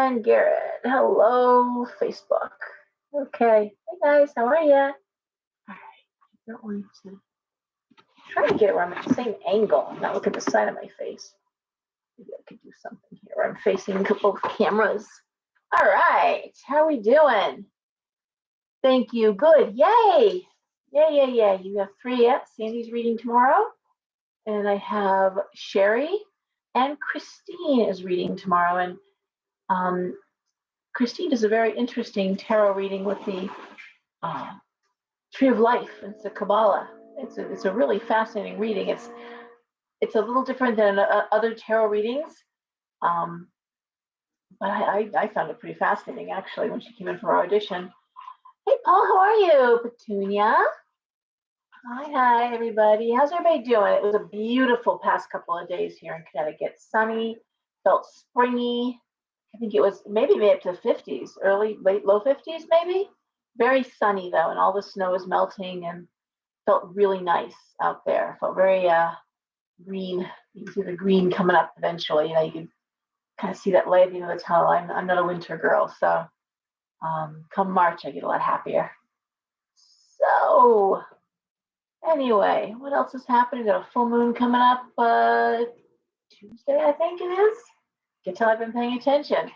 and Garrett. Hello, Facebook. Okay. Hey guys, how are you? All right. I don't want to try to get it where I'm at the same angle. I'm not looking at the side of my face. Maybe I could do something here where I'm facing both cameras. All right. How are we doing? Thank you. Good. Yay. Yay. You have 3 yet. Sandy's reading tomorrow. And I have Sherry and Christine is reading tomorrow. And Christine does a very interesting tarot reading with the Tree of Life. It's a Kabbalah. It's a really fascinating reading. It's a little different than other tarot readings, but I found it pretty fascinating actually when she came in for our audition. Hey Paul, how are you? Petunia. Hi everybody. How's everybody doing? It was a beautiful past couple of days here in Connecticut. Sunny, felt springy. I think it was maybe up to the 50s, low 50s maybe. Very sunny though, and all the snow is melting and felt really nice out there. Felt very green. You can see the green coming up eventually. You can kind of see that light at the end of the tunnel. I'm not a winter girl, so come March I get a lot happier. So anyway, what else is happening? Got a full moon coming up Tuesday, I think it is. You can tell I've been paying attention.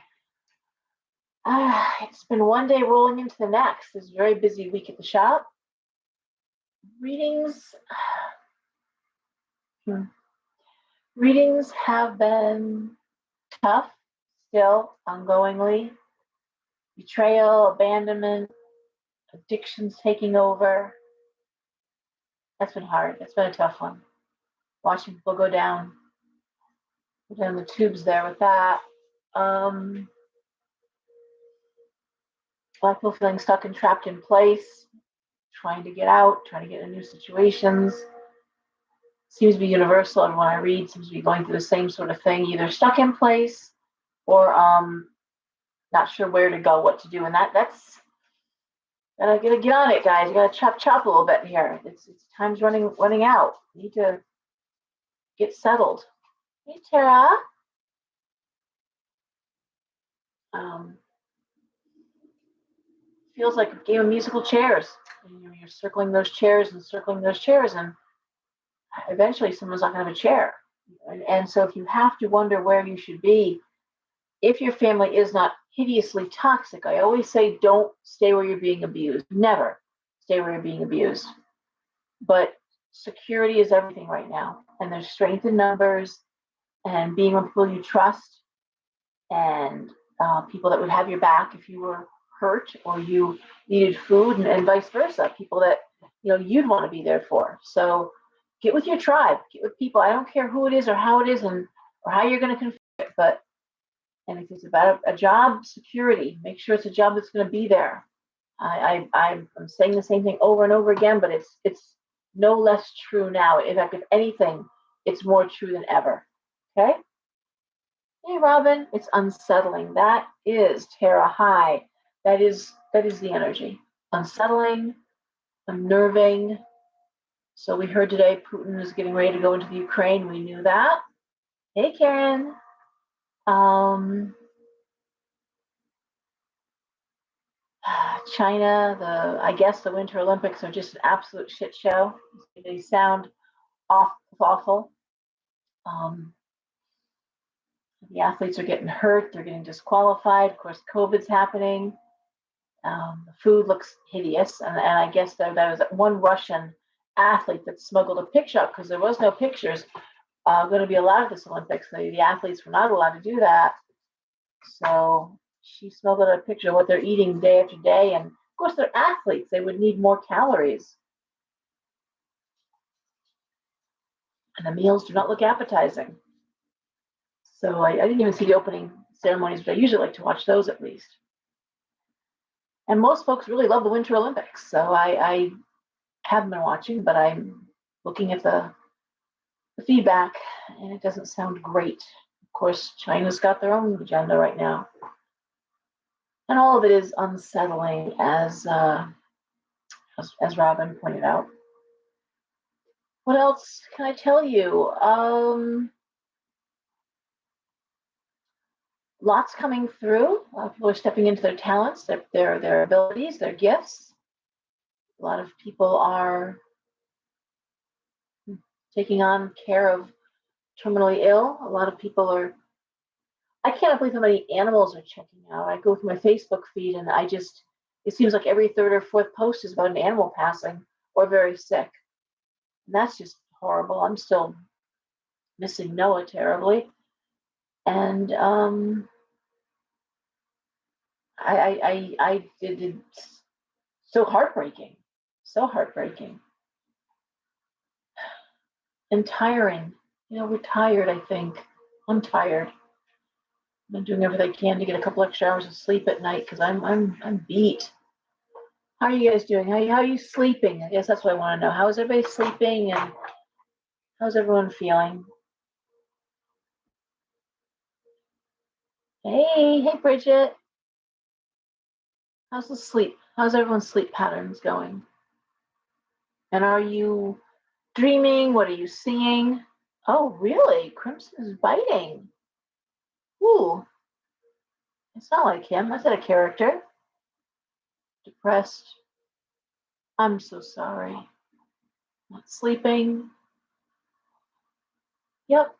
It's been one day rolling into the next. It's a very busy week at the shop. Readings have been tough, still, ongoingly. Betrayal, abandonment, addictions taking over. That's been hard. That's been a tough one. Watching people go down the tubes there with that. A lot of people feeling stuck and trapped in place, trying to get out, trying to get into new situations. Seems to be universal. Everyone I read seems to be going through the same sort of thing, either stuck in place or not sure where to go, what to do. And that's gotta get on it, guys. You gotta chop a little bit here. It's time's running out. You need to get settled. Hey Tara. Feels like a game of musical chairs. You're circling those chairs, and eventually someone's not going to have a chair. And so if you have to wonder where you should be, if your family is not hideously toxic, I always say don't stay where you're being abused. Never stay where you're being abused. But security is everything right now. And there's strength in numbers and being with people you trust and people that would have your back if you were hurt or you needed food, and vice versa, people that you'd want to be there for. So get with your tribe, get with people. I don't care who it is or how it is or how you're going to configure it, and if it's about a job security, make sure it's a job that's going to be there. I'm saying the same thing over and over again, but it's no less true now. In fact, if anything, it's more true than ever. Okay. Hey Robin, it's unsettling. That is Tara. Hi. That is the energy. Unsettling, unnerving. So we heard today Putin is getting ready to go into the Ukraine. We knew that. Hey Karen. China, I guess the Winter Olympics are just an absolute shit show. They sound awful. The athletes are getting hurt. They're getting disqualified. Of course, COVID's happening. The food looks hideous, and I guess there was one Russian athlete that smuggled a picture up because there was no pictures going to be allowed at this Olympics. The athletes were not allowed to do that, so she smuggled a picture of what they're eating day after day. And of course, they're athletes; they would need more calories, and the meals do not look appetizing. So I didn't even see the opening ceremonies, but I usually like to watch those at least. And most folks really love the Winter Olympics. So I haven't been watching, but I'm looking at the feedback, and it doesn't sound great. Of course, China's got their own agenda right now. And all of it is unsettling, as Robin pointed out. What else can I tell you? lots coming through. A lot of people are stepping into their talents, their abilities, their gifts. A lot of people are taking on care of terminally ill. A lot of people are. I can't believe how many animals are checking out. I go through my Facebook feed and it seems like every third or fourth post is about an animal passing or very sick. And that's just horrible. I'm still missing Noah terribly. And I did so heartbreaking, so heartbreaking and tiring. We're tired. I think I'm tired. I'm doing everything I can to get a couple extra hours of sleep at night because I'm beat. How are you guys doing? How are you sleeping? I guess that's what I want to know. How is everybody sleeping and how's everyone feeling? Hey, Bridget. How's the sleep? How's everyone's sleep patterns going? And are you dreaming? What are you seeing? Oh, really? Crimson is biting. Ooh, it's not like him. That's not a character. Depressed. I'm so sorry. Not sleeping. Yep.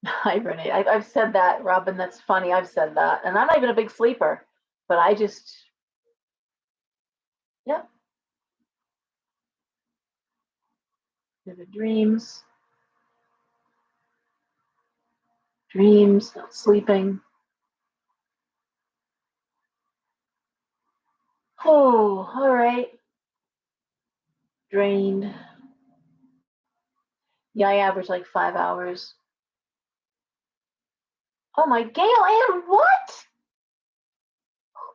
Hibernate. I've said that, Robin. That's funny. I've said that. And I'm not even a big sleeper, but yep. Vivid dreams. Dreams, not sleeping. Oh, all right. Drained. Yeah, I average like 5 hours. Oh my, Gail and what?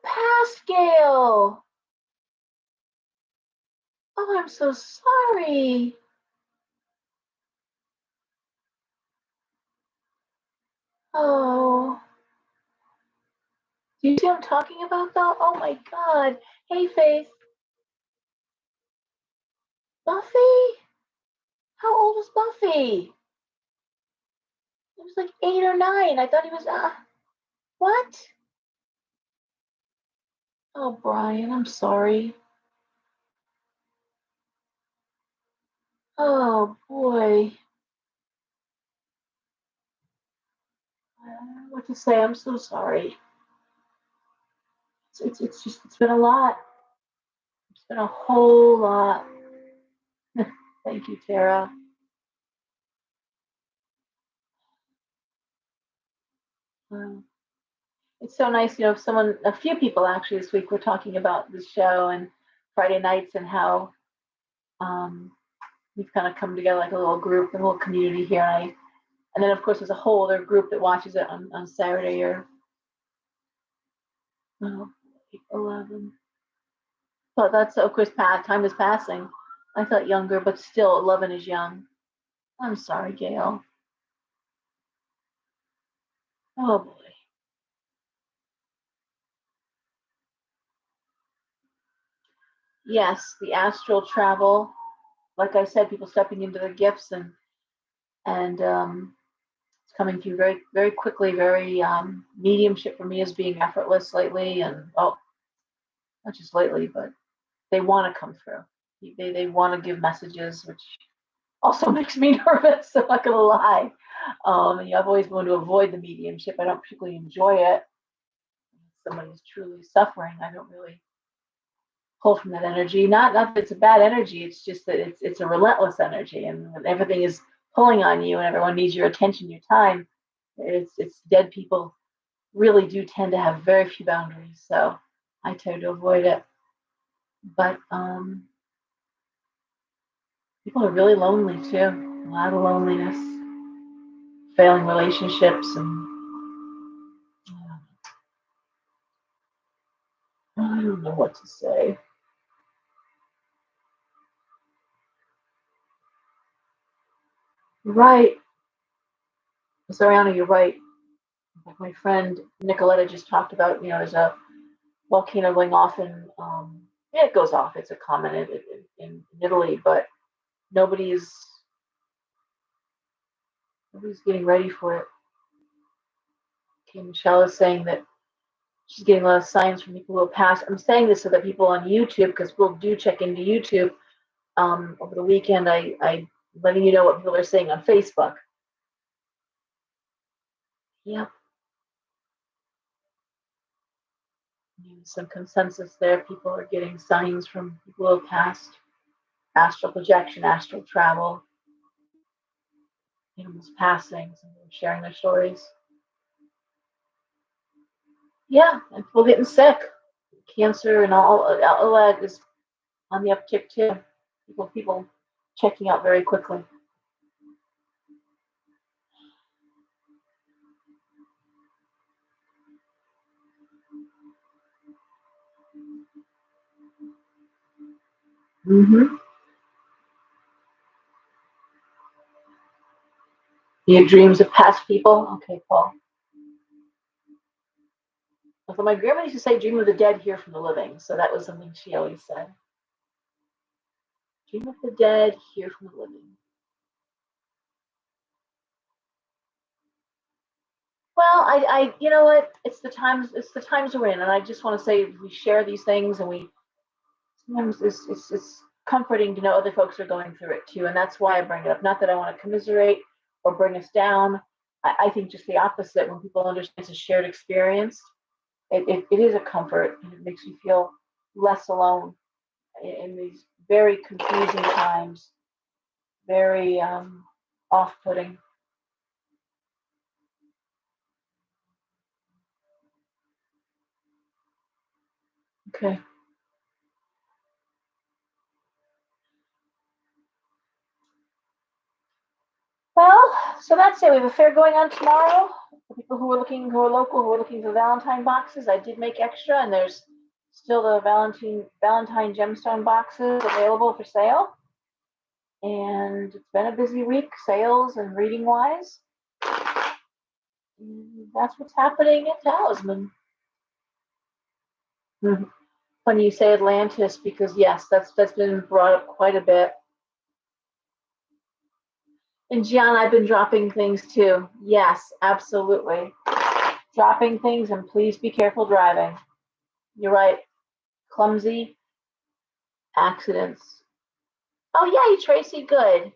Past Gail. Oh, I'm so sorry. Oh, do you see what I'm talking about though? Oh my God. Hey, Faith. Buffy? How old is Buffy? He was like 8 or 9. I thought he was, what? Oh, Brian, I'm sorry. Oh, boy. I don't know what to say. I'm so sorry. It's been a lot. It's been a whole lot. Thank you, Tara. Um, it's so nice, a few people actually this week were talking about the show and Friday nights and how um, we've kind of come together like a little group, a little community here. And then of course there's a whole other group that watches it on Saturday or oh, 11. But that's of course time is passing. I felt younger, but still 11 is young. I'm sorry, Gail. Oh boy. Yes, the astral travel. Like I said, people stepping into their gifts and it's coming through very very quickly. Very mediumship for me is being effortless lately, and not just lately, but they want to come through. They want to give messages, which also makes me nervous. I'm not gonna lie. I've always wanted to avoid the mediumship. I don't particularly enjoy it. If somebody's truly suffering, I don't really pull from that energy. Not that it's a bad energy. It's just that it's a relentless energy, and when everything is pulling on you, and everyone needs your attention, your time. It's dead people really do tend to have very few boundaries, so I tend to avoid it. But people are really lonely too. A lot of loneliness, failing relationships, and I don't know what to say. Right, Soriano, you're right. Like my friend Nicoletta just talked about, there's a volcano going off in, yeah, it goes off. It's a common in Italy, but nobody's nobody's getting ready for it. Okay, Michelle is saying that she's getting a lot of signs from people who have passed. I'm saying this so that people on YouTube, because we'll do check into YouTube over the weekend, I letting you know what people are saying on Facebook. Yeah. Some consensus there. People are getting signs from people who have passed. Astral projection, astral travel, animals passing, some people sharing their stories. Yeah, and people getting sick. Cancer and all that is on the uptick too. People checking out very quickly. Mm-hmm. You have dreams of past people? Okay, Paul. So my grandma used to say, dream of the dead, hear from the living. So that was something she always said. Dream of the dead, hear from the living. Well, you know what? It's the times we're in, and I just want to say we share these things, and we sometimes it's comforting to know other folks are going through it too, and that's why I bring it up. Not that I want to commiserate or bring us down. I think just the opposite. When people understand it's a shared experience, it is a comfort, and it makes you feel less alone in these very confusing times, very off-putting. Okay. Well, so that's it. We have a fair going on tomorrow. For people who are local, who are looking for Valentine boxes, I did make extra, and there's still the Valentine gemstone boxes available for sale. And it's been a busy week, sales and reading wise. And that's what's happening at Talisman. Mm-hmm. Funny you say Atlantis, because yes, that's been brought up quite a bit. And Gian, I've been dropping things too. Yes, absolutely. Dropping things, and please be careful driving. You're right. Clumsy accidents. Oh, yeah, Tracy, good.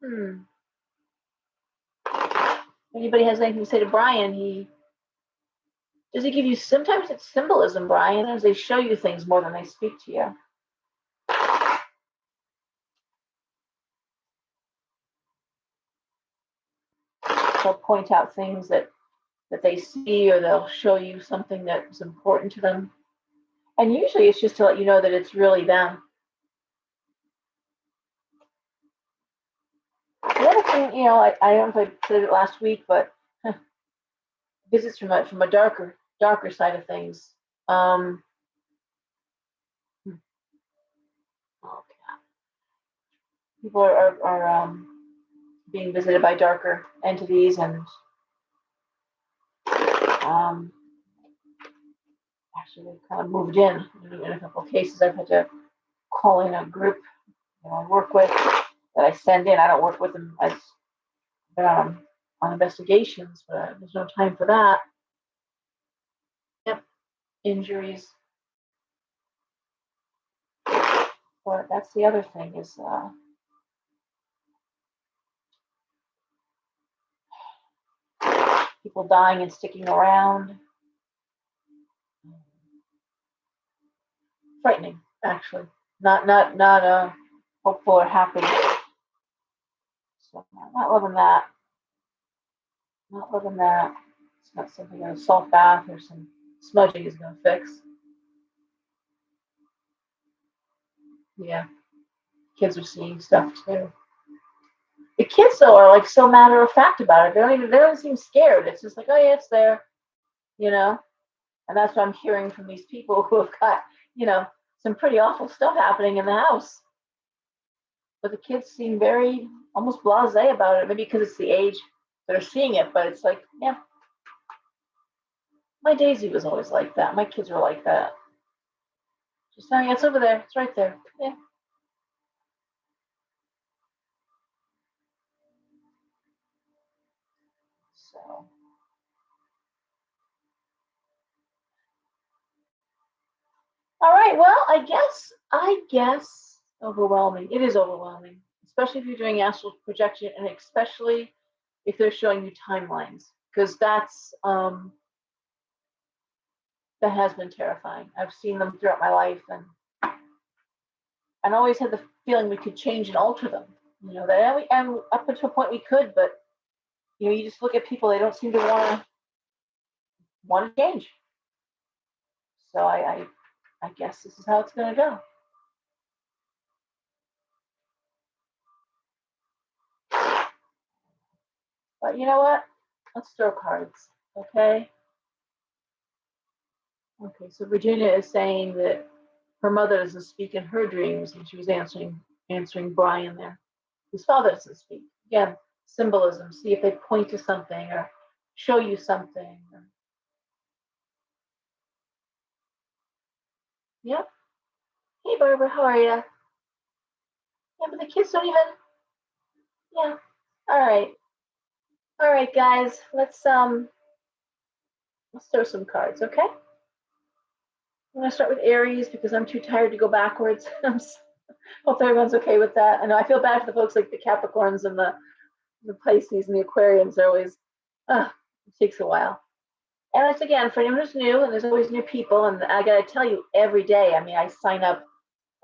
Hmm. Anybody has anything to say to Brian, does he give you, sometimes it's symbolism, Brian, as they show you things more than they speak to you. They'll point out things that they see, or they'll show you something that's important to them. And usually it's just to let you know that it's really them. The other thing, I don't know if I said it last week, but visits from a darker side of things. Um, okay. People are being visited by darker entities, and actually they've kind of moved in a couple of cases. I've had to call in a group I work with that I send in. I don't work with them as on investigations, but there's no time for that. Yep, injuries. But that's the other thing is people dying and sticking around. Frightening, actually. Not hopeful or happy. So not loving that. Not loving that. It's not something a salt bath or some smudging is going to fix. Yeah, kids are seeing stuff too. The kids though are like so matter of fact about it. They don't seem scared. It's just like, oh yeah, it's there, you know. And that's what I'm hearing from these people who have got, some pretty awful stuff happening in the house. But the kids seem very almost blasé about it. Maybe because it's the age they're seeing it, but it's like, yeah, my Daisy was always like that. My kids were like that. Just telling you, it's over there. It's right there. Yeah. So, all right. Well, I guess overwhelming. It is overwhelming, especially if you're doing astral projection, and especially if they're showing you timelines, because that has been terrifying. I've seen them throughout my life, and always had the feeling we could change and alter them. And up until a point we could, but you just look at people; they don't seem to want to change. So I guess this is how it's going to go. But you know what? Let's throw cards, okay? Okay, so Virginia is saying that her mother doesn't speak in her dreams, and she was answering Brian there. His father doesn't speak. Again, symbolism. See if they point to something or show you something. Yep. Hey, Barbara, how are you? Yeah, but the kids don't even. Yeah. All right. All right, guys. Let's throw some cards, okay? I'm gonna start with Aries because I'm too tired to go backwards. Hope everyone's okay with that. I know I feel bad for the folks like the Capricorns and the Pisces and the Aquarians. They're always, it takes a while. And it's again for anyone who's new, and there's always new people. And I gotta tell you, every day, I mean, I sign up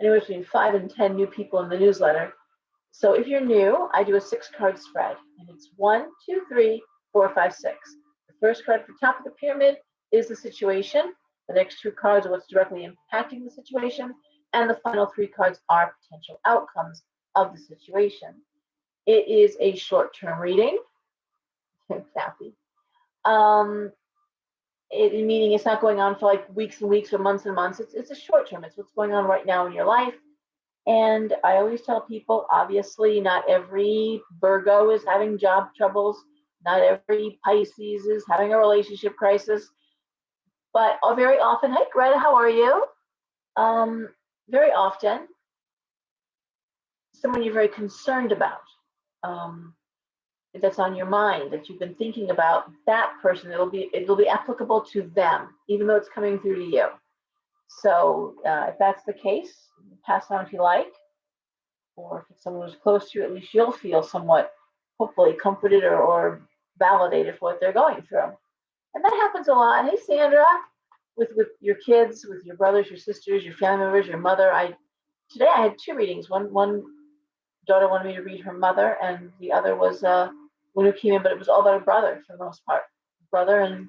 anywhere between 5 and 10 new people in the newsletter. So if you're new, I do a 6-card spread, and it's 1, 2, 3, 4, 5, 6. The first card at the top of the pyramid is the situation. The next 2 cards are what's directly impacting the situation, and the final 3 cards are potential outcomes of the situation. It is a short-term reading. Kathy. Meaning it's not going on for like weeks and weeks or months and months. It's a short term. It's what's going on right now in your life. And I always tell people, obviously, not every Virgo is having job troubles. Not every Pisces is having a relationship crisis. But very often, hey, Greta, how are you? Very often, someone you're very concerned about, that's on your mind, that you've been thinking about, that person, it'll be applicable to them, even though it's coming through to you. So if that's the case, pass on if you like, or if it's someone who's close to you, at least you'll feel somewhat, hopefully, comforted or validated for what they're going through. And that happens a lot. Hey, Sandra, with your kids, with your brothers, your sisters, your family members, your mother. Today I had 2 readings. One daughter wanted me to read her mother, and the other was one who came in, but it was all about a brother for the most part, brother and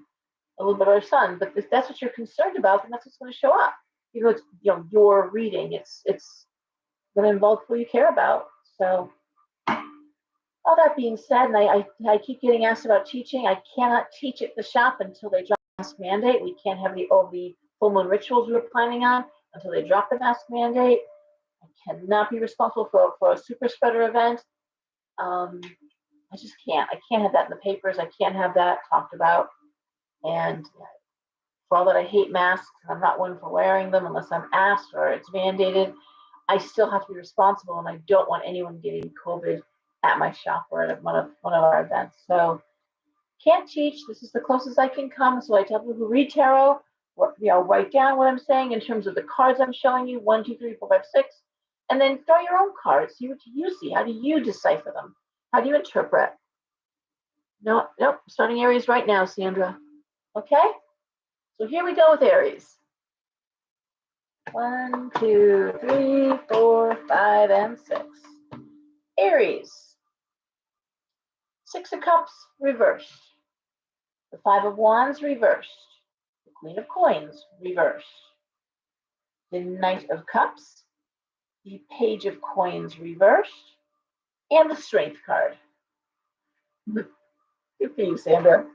a little bit of her son. But if that's what you're concerned about, then that's what's going to show up. Even though it's your reading, it's going to involve who you care about. So all that being said, and I keep getting asked about teaching. I cannot teach at the shop until they drop the mask mandate. We can't have the full moon rituals we were planning on until they drop the mask mandate. I cannot be responsible for a super spreader event. I just can't. I can't have that in the papers. I can't have that talked about. And for all that I hate masks, and I'm not one for wearing them unless I'm asked or it's mandated, I still have to be responsible, and I don't want anyone getting COVID at my shop or at one of our events. So can't teach. This is the closest I can come. So I tell people who read tarot, write down what I'm saying in terms of the cards I'm showing you, 1, 2, 3, 4, 5, 6, and then throw your own cards. See what you see. How do you decipher them? How do you interpret? Nope. Starting Aries right now, Sandra. Okay? So here we go with Aries. 1, 2, 3, 4, 5, and 6. Aries. 6 of Cups reversed. The 5 of Wands reversed. The Queen of Coins reversed. The Knight of Cups. The Page of Coins reversed. And the Strength card. Good for you, Sandra.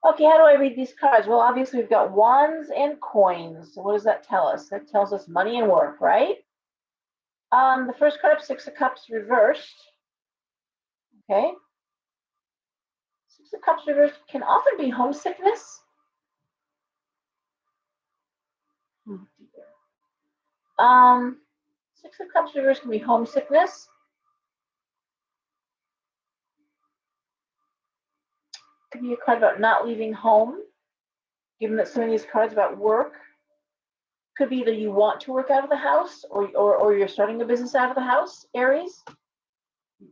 Okay, how do I read these cards? Well, obviously we've got Wands and Coins. So what does that tell us? That tells us money and work, right? The first card, 6 of Cups reversed. Okay. 6 of Cups reversed can often be homesickness. Oh dear. 6 of Cups reversed can be homesickness. Could be a card about not leaving home, given that some of these cards about work. Could be that you want to work out of the house, or you're starting a business out of the house, Aries.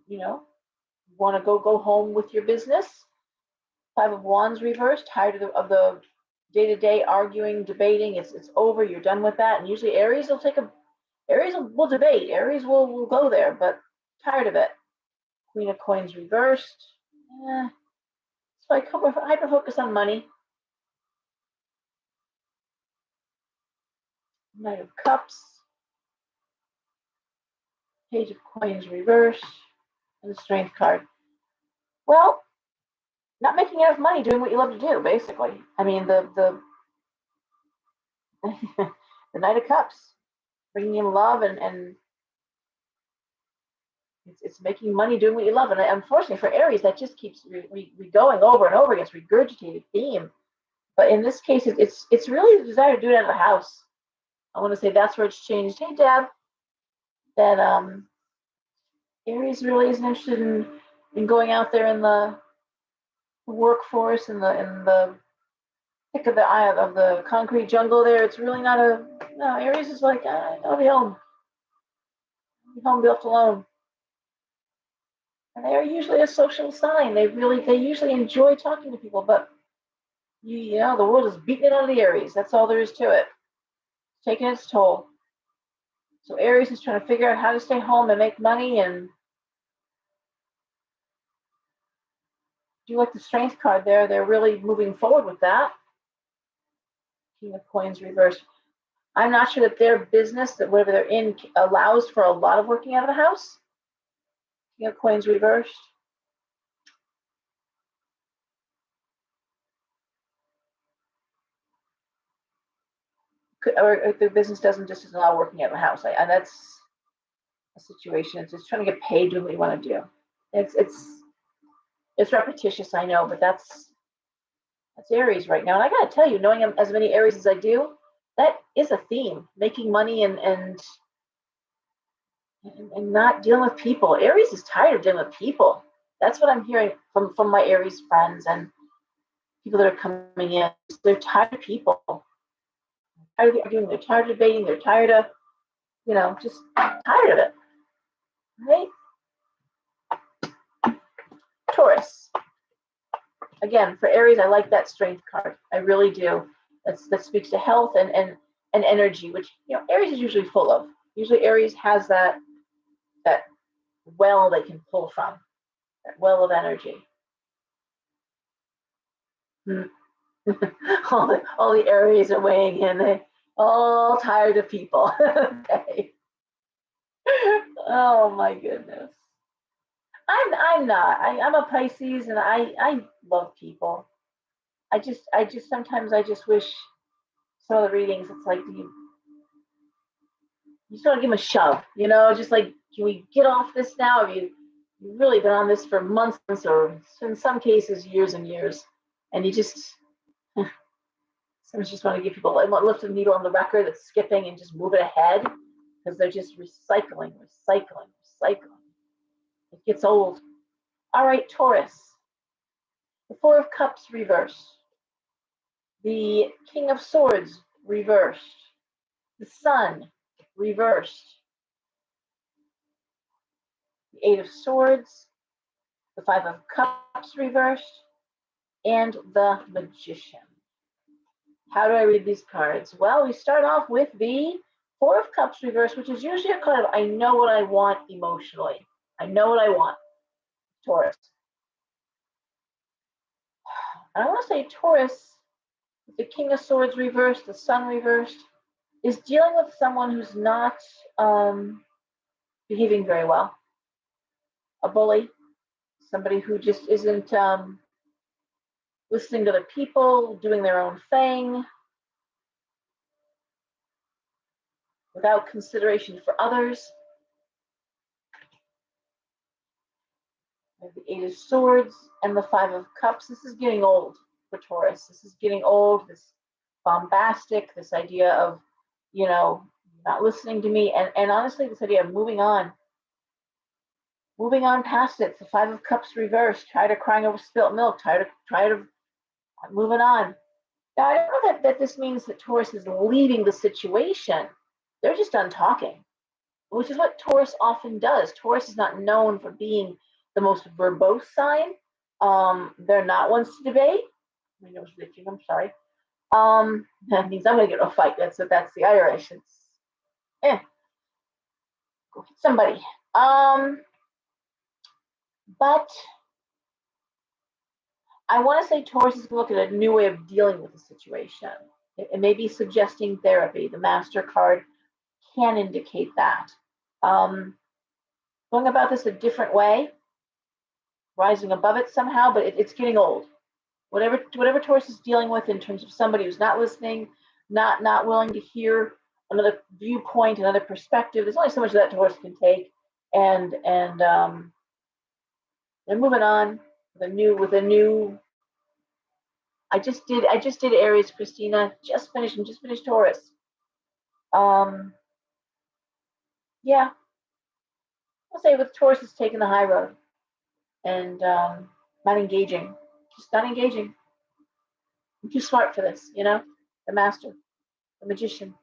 You know, want to go home with your business. Five of Wands reversed, tired of the day-to-day arguing, debating. It's over. You're done with that. And usually Aries will debate. Aries will go there, but tired of it. Queen of Coins reversed. So I hyper focus on money. Knight of Cups. Page of Coins reversed. And the Strength card. Well, not making enough money doing what you love to do, basically. I mean, the the Knight of Cups, bringing in love, and it's making money doing what you love. And unfortunately for Aries, that just keeps going over and over again. It's regurgitated theme. But in this case, it's really the desire to do it out of the house. I want to say that's where it's changed. Hey, Deb, that Aries really isn't interested in going out there in the workforce, in the thick of the eye of the concrete jungle there. It's really not no. Aries is like, I'll be home. I'll be home, be left alone. And they are usually a social sign. They usually enjoy talking to people, but you know, the world is beating it out of the Aries. That's all there is to it. It's taking its toll. So Aries is trying to figure out how to stay home and make money, and do you like the Strength card there? They're really moving forward with that. King of Coins reversed. I'm not sure that their business, that whatever they're in, allows for a lot of working out of the house. King of Coins reversed. Or if their business doesn't just allow working out of the house. And that's a situation. It's just trying to get paid doing what you want to do. It's repetitious, I know, but that's Aries right now. And I got to tell you, knowing as many Aries as I do, that is a theme: making money and not dealing with people. Aries is tired of dealing with people. That's what I'm hearing from my Aries friends and people that are coming in. They're tired of people. They're tired of arguing. They're tired of debating. They're tired of, just tired of it. Right? Taurus. Again, for Aries, I like that Strength card. I really do. That speaks to health and energy, which Aries is usually full of. Usually Aries has that well they can pull from, that well of energy. all the Aries are weighing in. They all tired of people. Okay. Oh my goodness. I'm not. I'm a Pisces, and I love people. I just sometimes I just wish some of the readings. It's like you just want to give them a shove, just like, can we get off this now? Have you've really been on this for months, or in some cases years and years, and you just sometimes just want to give people lift a needle on the record that's skipping and just move it ahead, because they're just recycling. It gets old. All right, Taurus. The Four of Cups reversed. The King of Swords reversed. The Sun reversed. The Eight of Swords. The Five of Cups reversed. And the Magician. How do I read these cards? Well, we start off with the Four of Cups reversed, which is usually a card of I know what I want emotionally. I know what I want. Taurus. I want to say Taurus, with the King of Swords reversed, the Sun reversed, is dealing with someone who's not behaving very well. A bully, somebody who just isn't listening to other people, doing their own thing, without consideration for others. The Eight of Swords and the Five of Cups. This is getting old for Taurus. This is getting old, this bombastic, this idea of, not listening to me, and honestly, this idea of moving on. moving on past it. It's the Five of Cups reversed. Tired of crying over spilt milk. Tired of moving on. Now, I don't know that this means that Taurus is leaving the situation. They're just done talking, which is what Taurus often does. Taurus is not known for being the most verbose sign. They're not ones to debate. My nose is itching, I'm sorry. That means I'm going to get in a fight. That's the Irish. It's, go hit somebody. But I want to say Taurus is going to look at a new way of dealing with the situation. It may be suggesting therapy. The Master card can indicate that. Going about this a different way, rising above it somehow, but it's getting old. Whatever Taurus is dealing with in terms of somebody who's not listening, not willing to hear another viewpoint, another perspective. There's only so much that Taurus can take, and they're moving on with a new. I just did Aries, Christina. Just finished Taurus. Yeah, I'll say with Taurus, it's taking the high road and not engaging, just not engaging. I'm too smart for this, the Master, the Magician.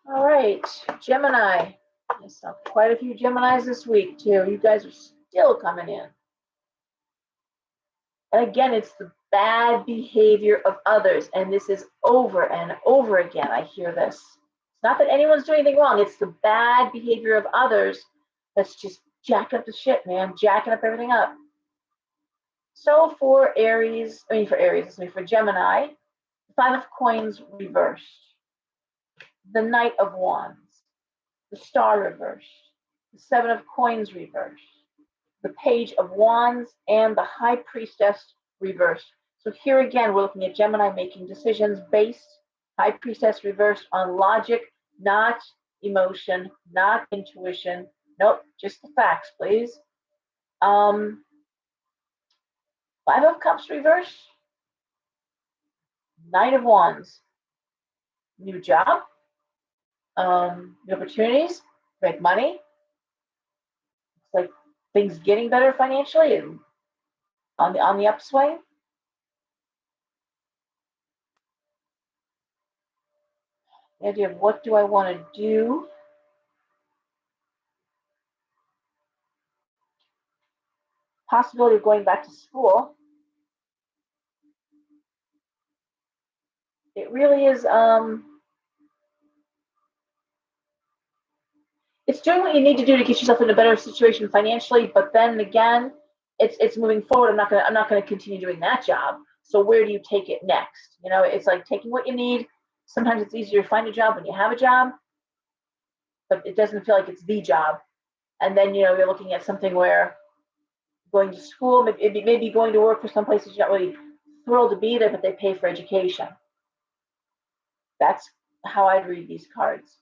All right, Gemini. I saw quite a few Geminis this week too. You guys are still coming in. And again, it's the bad behavior of others. And this is over and over again. I hear this. It's not that anyone's doing anything wrong. It's the bad behavior of others that's just jacking up the shit, man. Jacking up everything up. So for Gemini, the Five of Coins reversed. The Knight of Wands. The Star reversed. The Seven of Coins reversed. The Page of Wands and the High Priestess reversed. So here again, we're looking at Gemini making decisions based, High Priestess reversed, on logic, not emotion, not intuition. Nope, just the facts, please. Five of Cups reversed. Knight of Wands. New job, new opportunities, make money. It's like things getting better financially and on the upswing. The idea of what do I want to do? Possibility of going back to school. It really is. It's doing what you need to do to get yourself in a better situation financially, but then again, it's moving forward. I'm not gonna continue doing that job. So where do you take it next? It's like taking what you need. Sometimes it's easier to find a job when you have a job, but it doesn't feel like it's the job. And then you're looking at something where going to school, maybe going to work for some places you're not really thrilled to be there, but they pay for education. That's how I'd read these cards.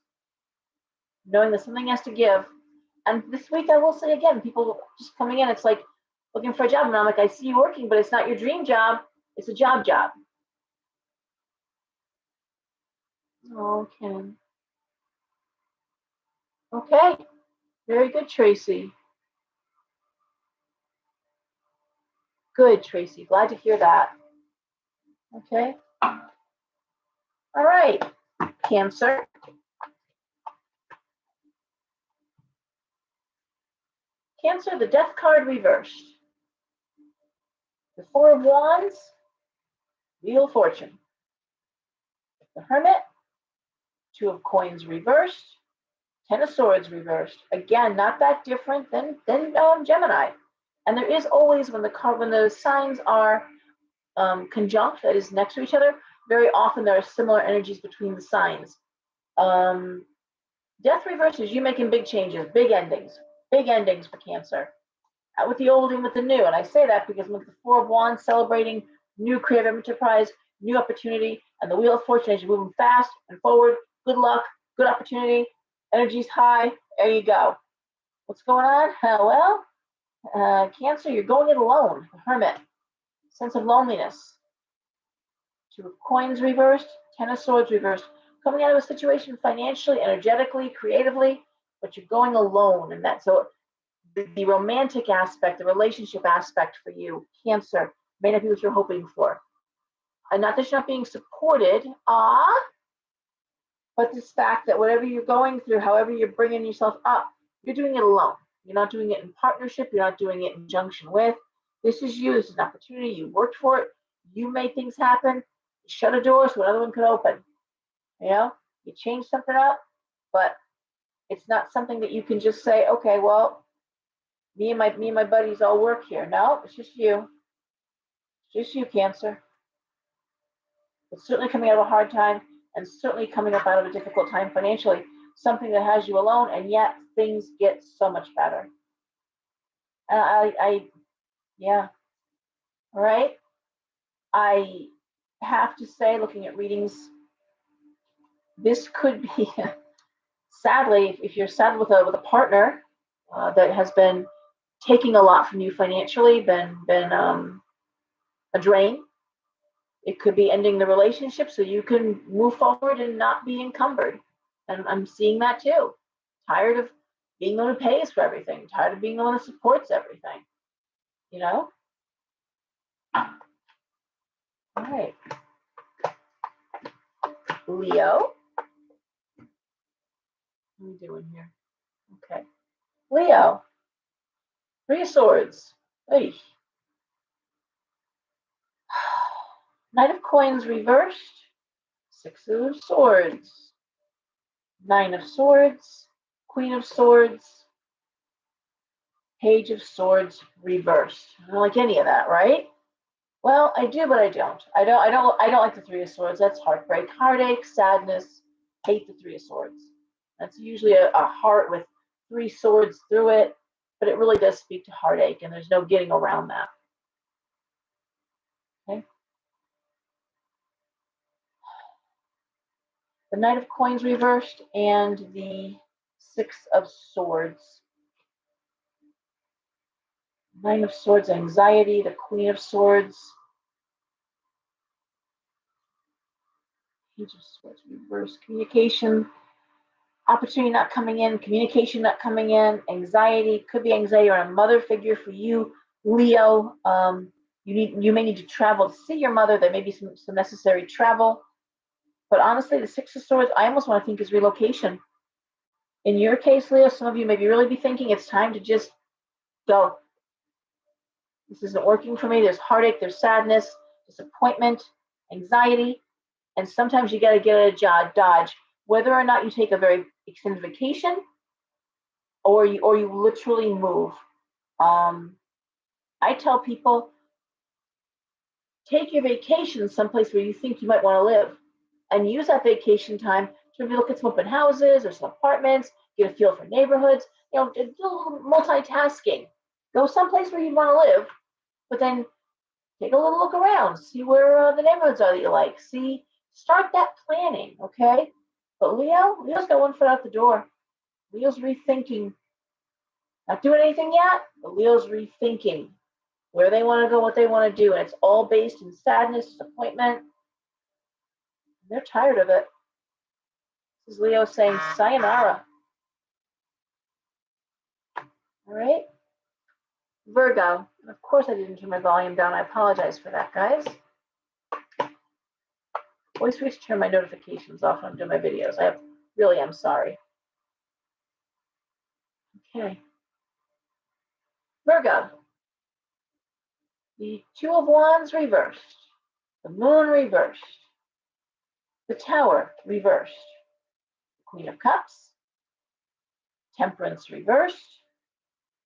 Knowing that something has to give. And this week, I will say again, people just coming in, it's like looking for a job. And I'm like, I see you working, but it's not your dream job. It's a job. Okay. Okay. Very good, Tracy. Good, Tracy. Glad to hear that. Okay. All right. Cancer. Cancer, the Death card reversed. The Four of Wands, Wheel of Fortune. The Hermit, Two of Coins reversed. Ten of Swords reversed. Again, not that different than Gemini. And there is always, when the signs are conjunct, that is next to each other, very often there are similar energies between the signs. Death reverse is you making big changes, big endings for Cancer. Out with the old and with the new. And I say that because with the Four of Wands celebrating new creative enterprise, new opportunity, and the Wheel of Fortune as you're moving fast and forward, good luck, good opportunity, energy's high, there you go. What's going on? Well, Cancer, you're going it alone, the Hermit. Sense of loneliness. Two of Coins reversed, Ten of Swords reversed. Coming out of a situation financially, energetically, creatively, but you're going alone. And that, so the romantic aspect, the relationship aspect for you, Cancer, may not be what you're hoping for. And not that you're not being supported, but this fact that whatever you're going through, however you're bringing yourself up, you're doing it alone. You're not doing it in partnership. You're not doing it in conjunction with. This is you. This is an opportunity. You worked for it. You made things happen. You shut a door so another one could open. You know, you change something up, but it's not something that you can just say, okay, well, me and my buddies all work here. No, it's just you. It's just you, Cancer. It's certainly coming out of a hard time and certainly coming up out of a difficult time financially. Something that has you alone, and yet things get so much better. Yeah. All right. I have to say, looking at readings, this could be, sadly, if you're sad with a partner that has been taking a lot from you financially, been a drain. It could be ending the relationship so you can move forward and not be encumbered. And I'm seeing that too. Tired of being the one who pays for everything. Tired of being the one that supports everything. You know? All right. Leo. What are we doing here? Okay. Leo. 3 of Swords. Hey. Knight of Coins reversed. 6 of Swords. 9 of Swords. Queen of Swords. Page of Swords reversed. I don't like any of that, right? Well, I do, but I don't. I don't like the 3 of Swords. That's heartbreak, heartache, sadness. Hate the 3 of Swords. That's usually a heart with 3 swords through it, but it really does speak to heartache, and there's no getting around that. Okay. The Knight of Coins reversed and the 6 of Swords. 9 of Swords, anxiety, the Queen of Swords. Page of Swords reversed, communication, opportunity not coming in, communication not coming in, anxiety, could be anxiety around a mother figure for you, Leo. You may need to travel to see your mother. There may be some necessary travel. But honestly, the 6 of Swords, I almost want to think is relocation. In your case, Leo, some of you maybe really be thinking it's time to just go. This isn't working for me. There's heartache, there's sadness, disappointment, anxiety. And sometimes you got to get a dodge, whether or not you take a very extended vacation or you literally move. I tell people, take your vacation someplace where you think you might want to live and use that vacation time to maybe look at some open houses or some apartments, get a feel for neighborhoods, do a little multitasking. Go someplace where you want to live, but then take a little look around, see where the neighborhoods are that you like. Start that planning, okay? But Leo's got 1 foot out the door. Leo's rethinking. Not doing anything yet, but Leo's rethinking where they want to go, what they want to do. And it's all based in sadness, disappointment. They're tired of it. This is Leo saying sayonara. All right? Virgo. And of course I didn't turn my volume down. I apologize for that, guys. Always forget to turn my notifications off when I'm doing my videos. I really am sorry. Okay. Virgo. The 2 of Wands reversed. The Moon reversed. The Tower reversed. The Queen of Cups. Temperance reversed.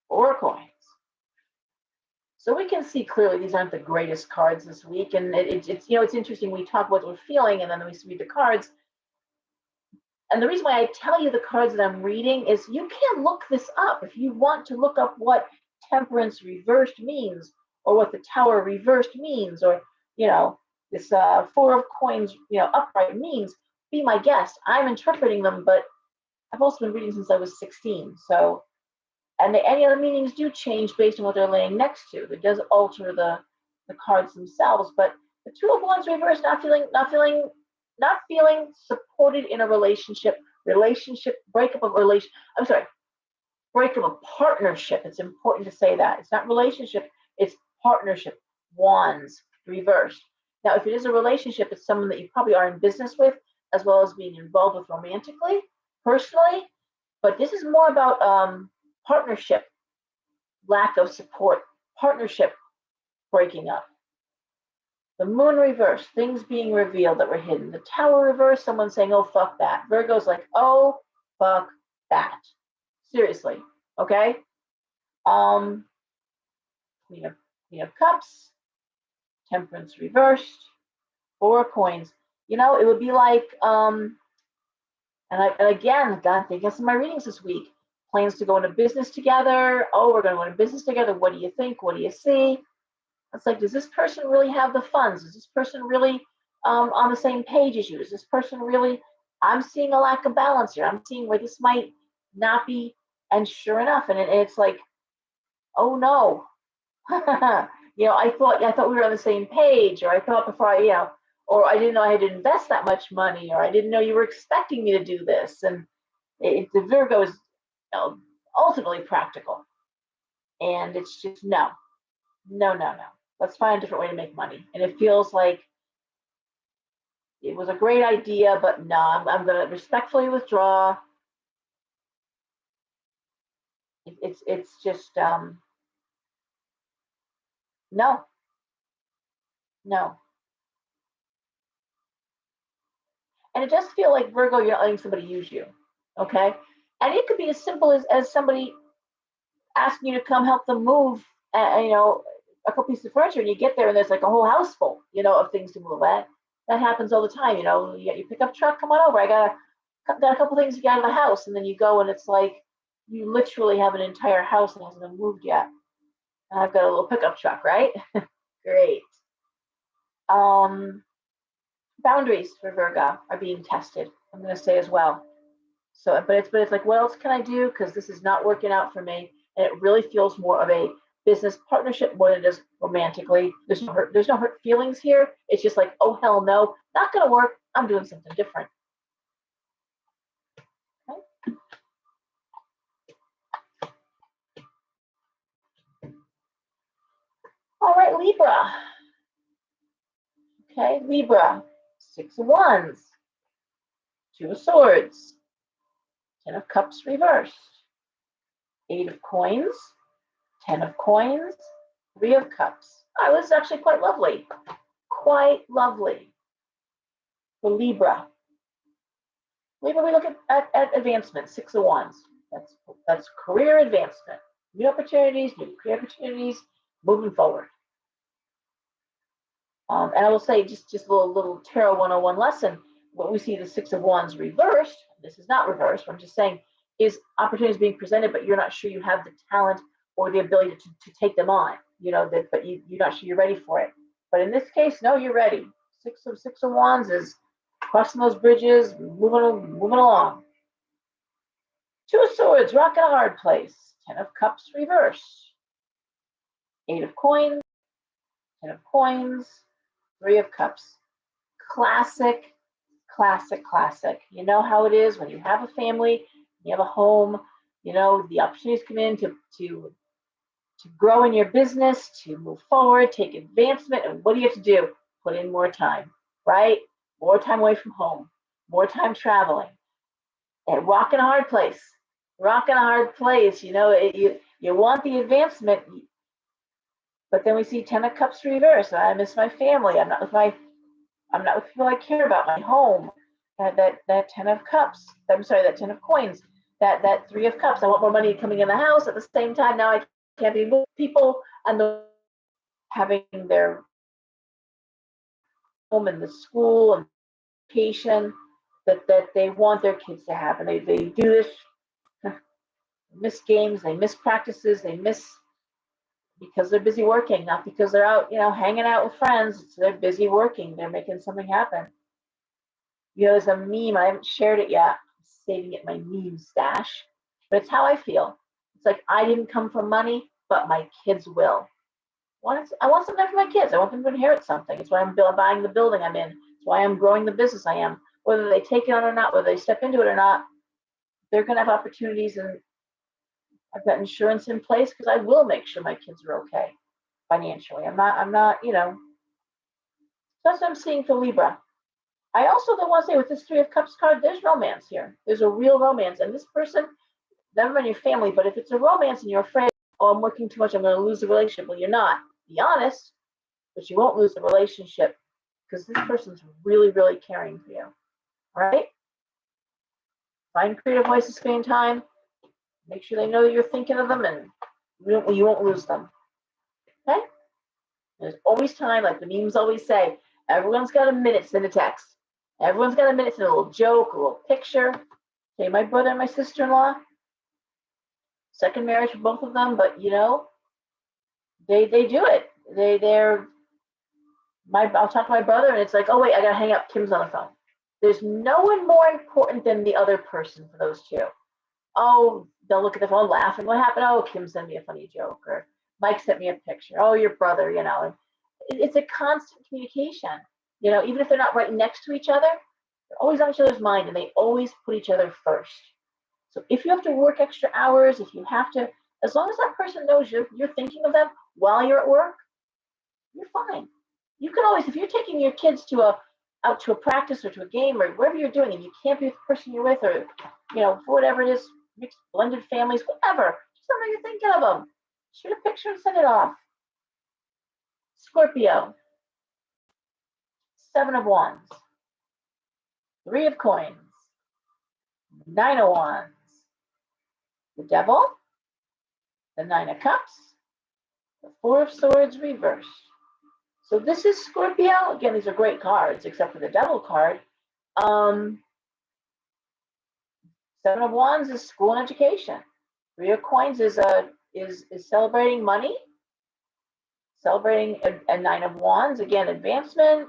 4 coins. So we can see clearly these aren't the greatest cards this week, and it's interesting. We talk about what we're feeling, and then we read the cards. And the reason why I tell you the cards that I'm reading is you can look this up if you want to look up what Temperance reversed means, or what the Tower reversed means, or this 4 of Coins upright means. Be my guest. I'm interpreting them, but I've also been reading since I was 16, so. And any other meanings do change based on what they're laying next to. It does alter the cards themselves. But the 2 of Wands reversed, not feeling supported in a relationship breakup of relation. I'm sorry, breakup of partnership. It's important to say that. It's not relationship, it's partnership. Wands, reversed. Now, if it is a relationship, it's someone that you probably are in business with, as well as being involved with romantically, personally. But this is more about partnership, lack of support, partnership breaking up. The moon reverse, things being revealed that were hidden. The tower reverse, someone saying, oh, fuck that. Virgo's like, oh, fuck that. Seriously, okay? Queen of Cups, Temperance reversed, Four of Coins. You know, it would be like, and again, God, I guess in my readings this week, plans to go into business together. Oh, we're going to go into business together. What do you think? What do you see? It's like, does this person really have the funds? Is this person really on the same page as you? Is this person really, I'm seeing a lack of balance here. I'm seeing where this might not be. And sure enough, and it's like, oh no. I thought we were on the same page, or I thought before or I didn't know I had to invest that much money, or I didn't know you were expecting me to do this. And the Virgo is ultimately practical. And it's just no. Let's find a different way to make money. And it feels like it was a great idea, but no, I'm going to respectfully withdraw. It's just no. And it does feel like, Virgo, you're not letting somebody use you, okay? And it could be as simple as somebody asking you to come help them move, a couple pieces of furniture, and you get there and there's like a whole house full, of things to move. That happens all the time. You get your pickup truck, come on over. I got a couple things to get out of the house, and then you go and it's like you literally have an entire house that hasn't been moved yet. And I've got a little pickup truck, right? Great. Boundaries for Virgo are being tested, I'm going to say as well. So, but it's like, what else can I do? Because this is not working out for me, and it really feels more of a business partnership more than it is romantically. There's no hurt feelings here. It's just like, oh hell no, not going to work. I'm doing something different. Okay. All right, Libra. Okay, Libra. 6 of Wands, 2 of Swords, 10 of Cups reversed, 8 of Coins, 10 of Coins, 3 of Cups. Oh, this is actually quite lovely. Quite lovely for Libra. Libra, we look at advancement, 6 of Wands. That's career advancement. New opportunities, new career opportunities, moving forward. And I will say, just a little Tarot 101 lesson. When we see the 6 of Wands reversed, this is not reversed, I'm just saying, is opportunities being presented, but you're not sure you have the talent or the ability to take them on, but you're not sure you're ready for it. But in this case, no, you're ready. Six of Wands is crossing those bridges, moving along. 2 of Swords, rock in a hard place. 10 of Cups reversed. 8 of Coins, 10 of Coins, 3 of Cups. Classic. You know how it is when you have a family, you have a home, the opportunities come in to grow in your business, to move forward, take advancement. And what do you have to do? Put in more time, right? More time away from home, more time traveling. And rock in a hard place. You want the advancement, but then we see 10 of Cups reverse. I miss my family. I'm not with people I care about, my home. That 10 of Cups. I'm sorry, that 10 of Coins. That 3 of Cups. I want more money coming in the house. At the same time, now I can't be with people and having their home and the school and education that they want their kids to have. And they do this, miss games, they miss practices, they miss because they're busy working, not because they're out, hanging out with friends. So they're busy working. They're making something happen. There's a meme. I haven't shared it yet. I'm saving it in my meme stash. But it's how I feel. It's like, I didn't come from money, but my kids will. I want something for my kids. I want them to inherit something. It's why I'm buying the building I'm in. It's why I'm growing the business I am. Whether they take it on or not, whether they step into it or not, they're going to have opportunities, and I've got insurance in place because I will make sure my kids are okay financially. I'm not, that's what I'm seeing for Libra. I also don't want to say with this Three of Cups card, there's romance here. There's a real romance. And this person, never in your family, but if it's a romance and you're afraid, oh, I'm working too much, I'm going to lose the relationship. Well, you're not. Be honest, but you won't lose the relationship because this person's really, really caring for you. All right? Find creative ways to spend time. Make sure they know that you're thinking of them, and you won't lose them. Okay? There's always time, like the memes always say, everyone's got a minute to send a text. Everyone's got a minute to send a little joke, a little picture. Okay, my brother and my sister-in-law, second marriage for both of them, but they do it. I'll talk to my brother and it's like, oh wait, I gotta hang up, Kim's on the phone. There's no one more important than the other person for those two. Oh, they'll look at the phone laughing. What happened? Oh, Kim sent me a funny joke, or Mike sent me a picture. Oh, your brother, it's a constant communication. Even if they're not right next to each other, they're always on each other's mind and they always put each other first. So if you have to work extra hours, if you have to, as long as that person knows you're thinking of them while you're at work, you're fine. You can always, if you're taking your kids out to a practice or to a game or whatever you're doing, and you can't be with the person you're with, or for whatever it is, mixed blended families, whatever, just know you're thinking of them. Shoot a picture and send it off. Scorpio, Seven of Wands, Three of Coins, Nine of Wands, the Devil, the Nine of Cups, the Four of Swords reversed. So this is Scorpio. Again, these are great cards, except for the Devil card. Seven of Wands is school and education. Three of Coins is celebrating money, celebrating a Nine of Wands, again, advancement,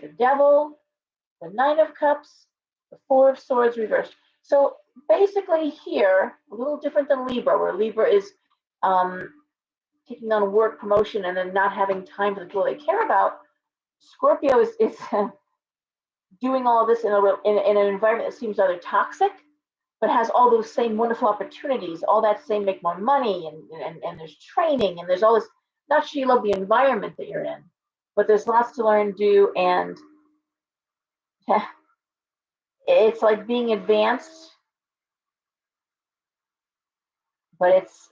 the Devil, the Nine of Cups, the Four of Swords reversed. So basically here, a little different than Libra, where Libra is taking on work, promotion, and then not having time for the people they care about. Scorpio is doing all this in an environment that seems rather toxic, but has all those same wonderful opportunities, all that same make more money, and there's training, and there's all this. Not sure you love the environment that you're in, but there's lots to learn, do, and it's like being advanced, but it's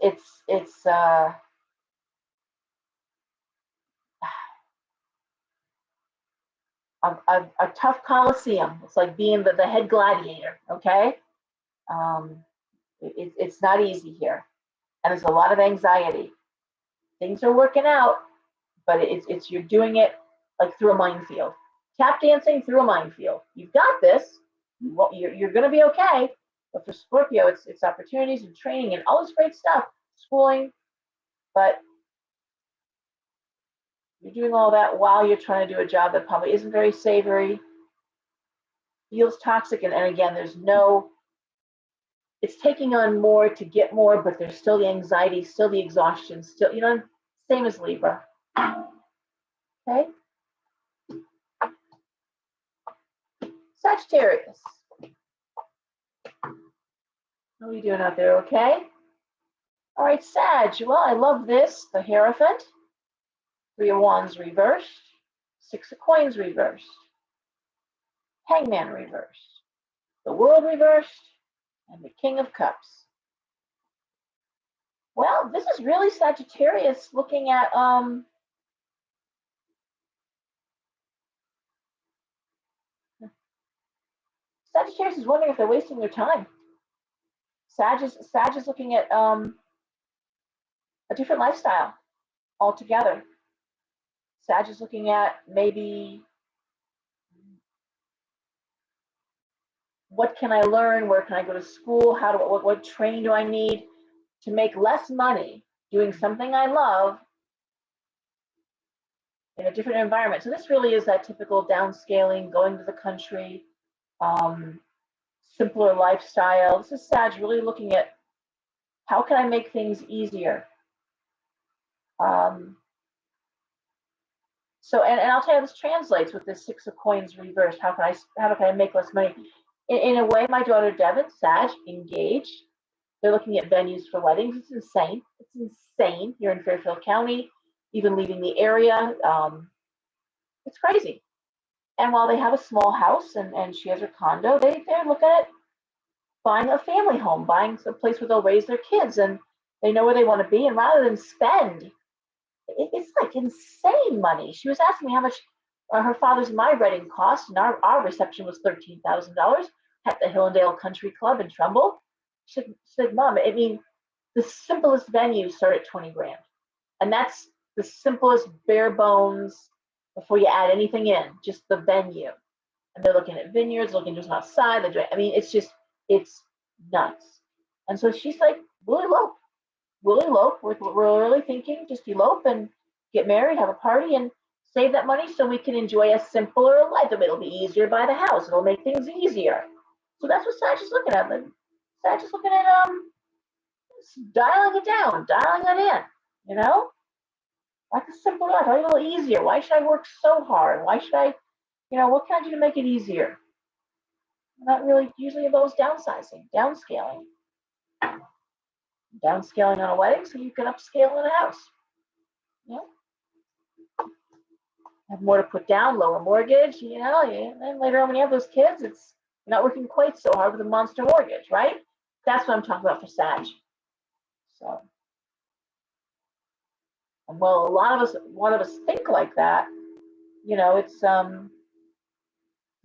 a tough coliseum. It's like being the head gladiator. Okay, it's not easy here, and there's a lot of anxiety. Things are working out, but it's you're doing it like through a minefield. Tap dancing through a minefield. You've got this. You're going to be okay. But for Scorpio, it's opportunities and training and all this great stuff, schooling, but you're doing all that while you're trying to do a job that probably isn't very savory, feels toxic, and again, there's no. It's taking on more to get more, but there's still the anxiety, still the exhaustion, still same as Libra. Okay. Sagittarius. How are you doing out there? Okay. All right, Sag. Well, I love this. The Hierophant. Three of Wands reversed. Six of Coins reversed. Hangman reversed. The World reversed. And the King of Cups. Well, this is really Sagittarius looking at Sagittarius is wondering if they're wasting their time. Sag is looking at a different lifestyle altogether. Sag is looking at maybe what can I learn? Where can I go to school? What training do I need to make less money doing something I love in a different environment? So this really is that typical downscaling, going to the country, simpler lifestyle. This is Sag really looking at how can I make things easier. So, and I'll tell you how this translates with this Six of Coins reversed. How can I make less money? In a way, my daughter Devin, Sag, engaged. They're looking at venues for weddings. It's insane. It's insane here in Fairfield County, even leaving the area. It's crazy. And while they have a small house and she has her condo, they're looking at buying a family home, buying a place where they'll raise their kids, and they know where they want to be. And rather than spend, it's like insane money. She was asking me how much her father's and my wedding cost, and our reception was $13,000 at the Hillendale Country Club in Trumbull. She said, Mom, I mean, the simplest venues start at 20 grand. And that's the simplest bare bones before you add anything in, just the venue. And they're looking at vineyards, looking just outside. I mean, it's nuts. And so she's like, we'll elope. We're really thinking just elope and get married, have a party, and save that money so we can enjoy a simpler life. It'll be easier to buy the house. It'll make things easier. So that's what Sag is looking at. Sag is looking at dialing it down, dialing it in, like a simple life, a little easier. Why should I work so hard? Why should I, what can I do to make it easier? Not really, usually involves downsizing, downscaling on a wedding so you can upscale in a house. Have more to put down, lower mortgage, and then later on when you have those kids, you're not working quite so hard with a monster mortgage, right? That's what I'm talking about for Sag. So, well, a lot of us think like that. It's I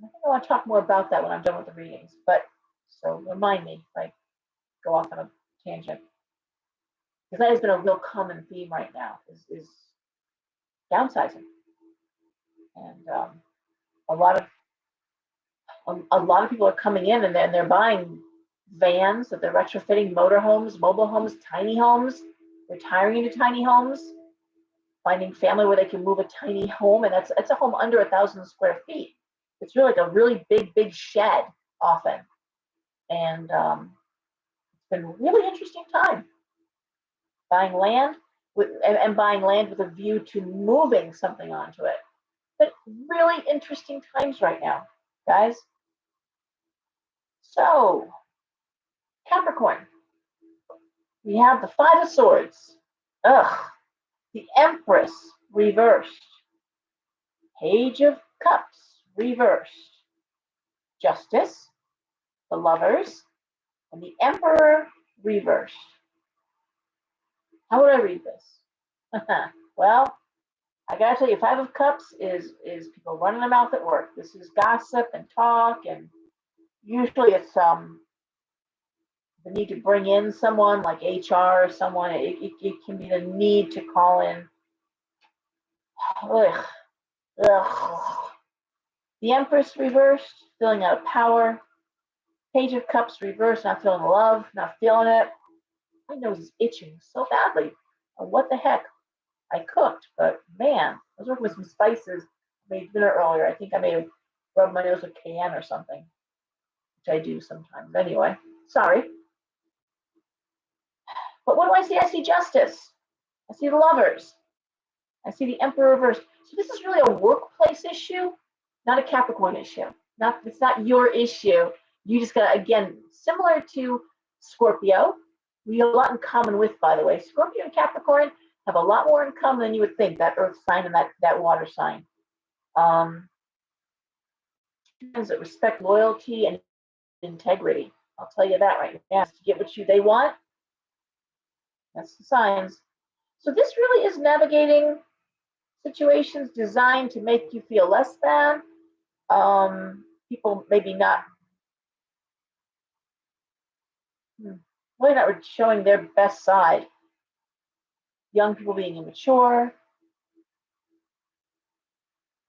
think I want to talk more about that when I'm done with the readings. But so remind me if I go off on a tangent, because that has been a real common theme right now is downsizing, and a lot of people are coming in and they're buying vans that they're retrofitting, motorhomes, mobile homes, tiny homes, retiring into tiny homes, finding family where they can move a tiny home, and it's a home under 1,000 square feet. It's really like a really big shed often, and it's been a really interesting time buying land and buying land with a view to moving something onto it. But really interesting times right now, guys. So, Capricorn, we have the Five of Swords. The Empress reversed. Page of Cups reversed. Justice, the Lovers, and the Emperor reversed. How would I read this? Well, I gotta tell you, Five of Cups is people running their mouth at work. This is gossip and talk, and usually it's the need to bring in someone like HR or someone. It can be the need to call in. Ugh. The Empress reversed, feeling out of power. Page of Cups reversed, not feeling love, not feeling it. My nose is itching so badly. What the heck? I cooked, but man, I was working with some spices. I made dinner earlier. I think I may have rubbed my nose with cayenne or something, which I do sometimes. Anyway, sorry. But what do I see? I see Justice. I see the Lovers. I see the Emperor reversed. So this is really a workplace issue, not a Capricorn issue. It's not your issue. You just got, again, similar to Scorpio. We have a lot in common with, by the way. Scorpio and Capricorn have a lot more in common than you would think, that earth sign and that water sign. That respect, loyalty, and integrity. I'll tell you that right now. To get what they want, that's the signs. So this really is navigating situations designed to make you feel less than. People maybe not really not showing their best side. Young people being immature.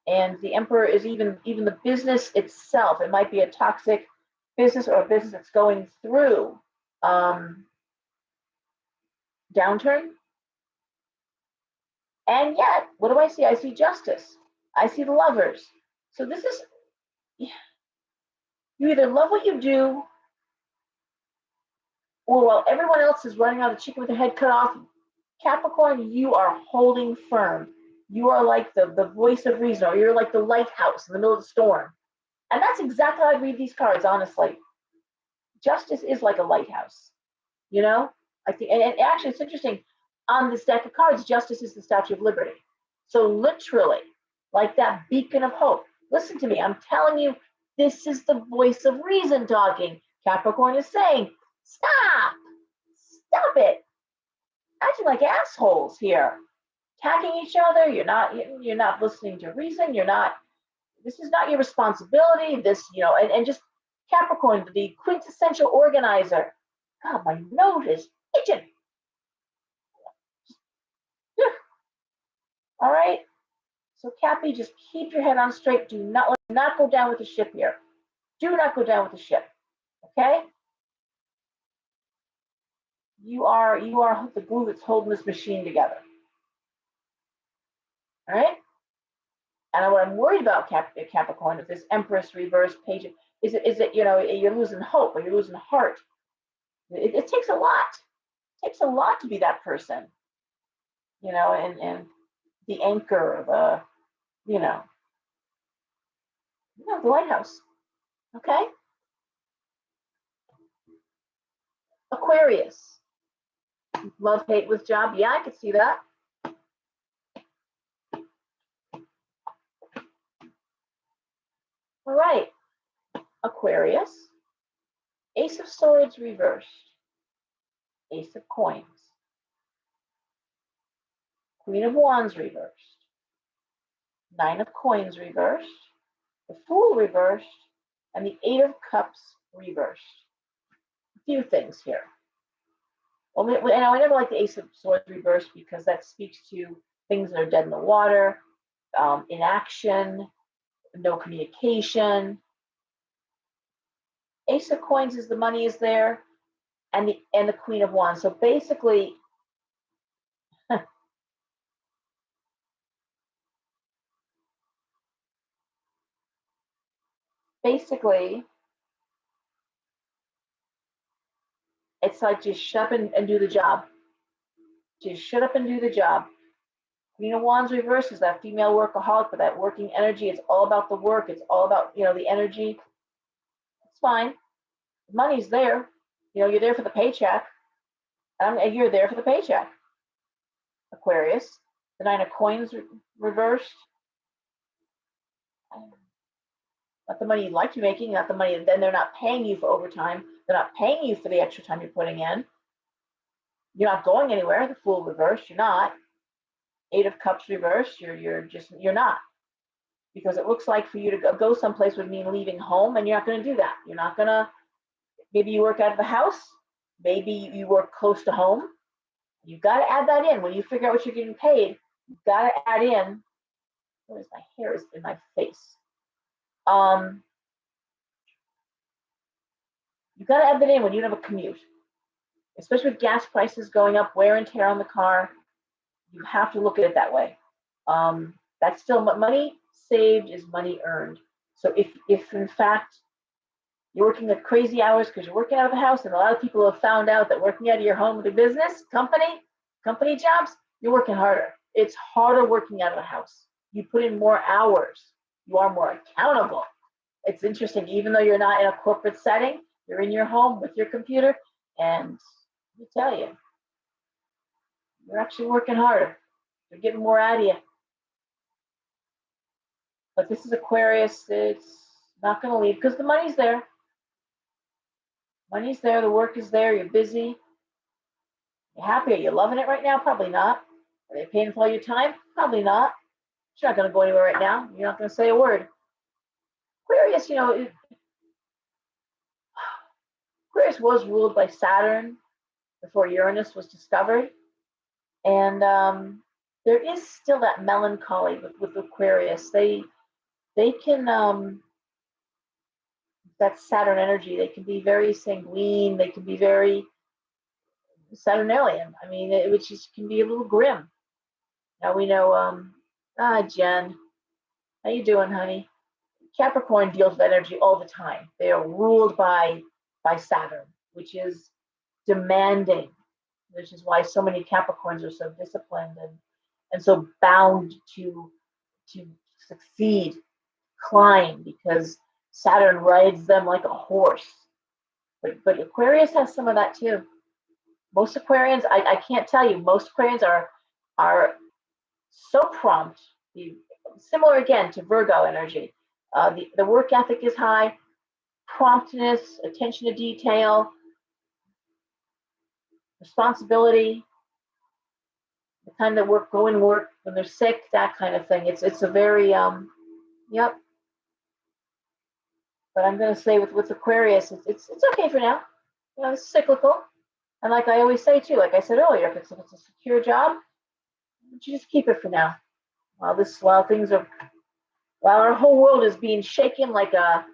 And the Emperor is even the business itself. It might be a toxic business or a business that's going through downturn. And yet, what do I see? I see Justice. I see the Lovers. So this is, you either love what you do, or while everyone else is running out of the chicken with their head cut off, Capricorn, you are holding firm. You are like the voice of reason, or you're like the lighthouse in the middle of the storm. And that's exactly how I read these cards, honestly. Justice is like a lighthouse, you know? I think, and actually, it's interesting. On this deck of cards, justice is the Statue of Liberty. So literally, like that beacon of hope. Listen to me. I'm telling you, this is the voice of reason talking. Capricorn is saying, stop, stop it. Acting like assholes here, attacking each other. You're not listening to reason. You're not. This is not your responsibility. This, and just Capricorn, the quintessential organizer. God, my nose is itching. All right. So, Cappy, just keep your head on straight. Do not go down with the ship here. Do not go down with the ship. Okay? You are the glue that's holding this machine together. All right? And what I'm worried about, Capricorn, is this Empress reverse page. Is it you're losing hope or you're losing heart? It takes a lot. It takes a lot to be that person. And the anchor, the lighthouse. Okay? Aquarius. Love, hate with job. Yeah, I could see that. All right. Aquarius. Ace of Swords reversed. Ace of Coins. Queen of Wands reversed. Nine of Coins reversed. The Fool reversed. And the Eight of Cups reversed. A few things here. Well, and I never like the Ace of Swords reversed because that speaks to things that are dead in the water, inaction, no communication. Ace of Coins is the money is there, and the Queen of Wands. So basically, it's like just shut up and do the job. Just shut up and do the job. Queen of Wands reverse is that female workaholic, but that working energy. It's all about the work. It's all about the energy. It's fine. The money's there. You're there for the paycheck. And you're there for the paycheck. Aquarius. The Nine of Coins reversed. Not the money you'd like to be making, not the money, then they're not paying you for overtime. They're not paying you for the extra time you're putting in. You're not going anywhere. The Fool reversed, you're not. Eight of Cups reversed, you're not. Because it looks like for you to go someplace would mean leaving home, and you're not going to do that. You're not going to, maybe you work out of the house, maybe you work close to home. You've got to add that in. When you figure out what you're getting paid, you've got to add in, what is my hair is in my face. You've got to add that in when you don't have a commute, especially with gas prices going up, wear and tear on the car. You have to look at it that way. That's still money saved is money earned. So if in fact you're working at crazy hours because you're working out of the house, and a lot of people have found out that working out of your home with a business, company jobs, you're working harder. It's harder working out of the house. You put in more hours. You are more accountable. It's interesting, even though you're not in a corporate setting, you're in your home with your computer, and let me tell you, you're actually working harder. You're getting more out of you. But this is Aquarius. It's not going to leave because the money's there. Money's there. The work is there. You're busy. You're happy. Are you loving it right now? Probably not. Are they paying for all your time? Probably not. You're not going to go anywhere right now. You're not going to say a word. Aquarius, Aquarius was ruled by Saturn before Uranus was discovered. And there is still that melancholy with Aquarius. They can, that Saturn energy, they can be very sanguine. They can be very Saturnalian. I mean, which can be a little grim. Now we know, Jen, how you doing, honey? Capricorn deals with energy all the time. They are ruled by Saturn, which is demanding, which is why so many Capricorns are so disciplined and so bound to succeed, climb, because Saturn rides them like a horse. But Aquarius has some of that too. Most Aquarians, I can't tell you, most Aquarians are so prompt. Similar again to Virgo energy. The work ethic is high, promptness, attention to detail, responsibility, the kind that go in work when they're sick, that kind of thing. It's a very yep. But I'm going to say with Aquarius, it's okay for now. You know, it's cyclical, and like I always say too, like I said earlier, if it's a secure job, you just keep it for now. While our whole world is being shaken like a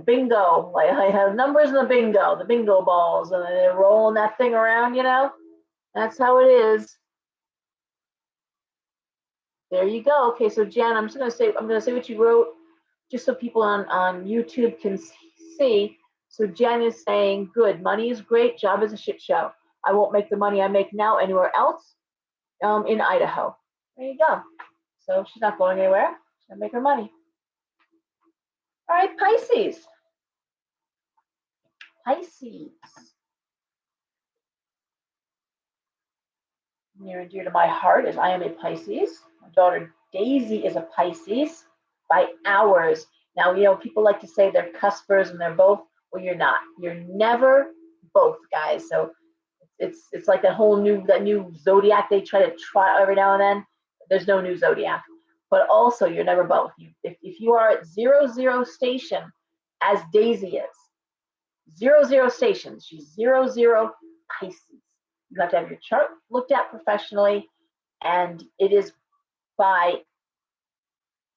bingo, like I have numbers in the bingo balls, and they're rolling that thing around. You know, that's how it is. There you go. Okay, so Jen, I'm gonna say what you wrote, just so people on YouTube can see. So Jen is saying, good, money is great, job is a shit show. I won't make the money I make now anywhere else in Idaho. There you go. So she's not going anywhere. She's gonna make her money. All right, Pisces. Pisces. Near and dear to my heart as I am a Pisces. My daughter Daisy is a Pisces by hours. Now, you know, people like to say they're cuspers and they're both. Well, you're not. You're never both, guys. So it's like that new zodiac they try to trot every now and then. There's no new zodiac. But also, you're never both. If you are at 0-0 station, as Daisy is, 0-0 station, she's 0-0 Pisces. You have to have your chart looked at professionally, and it is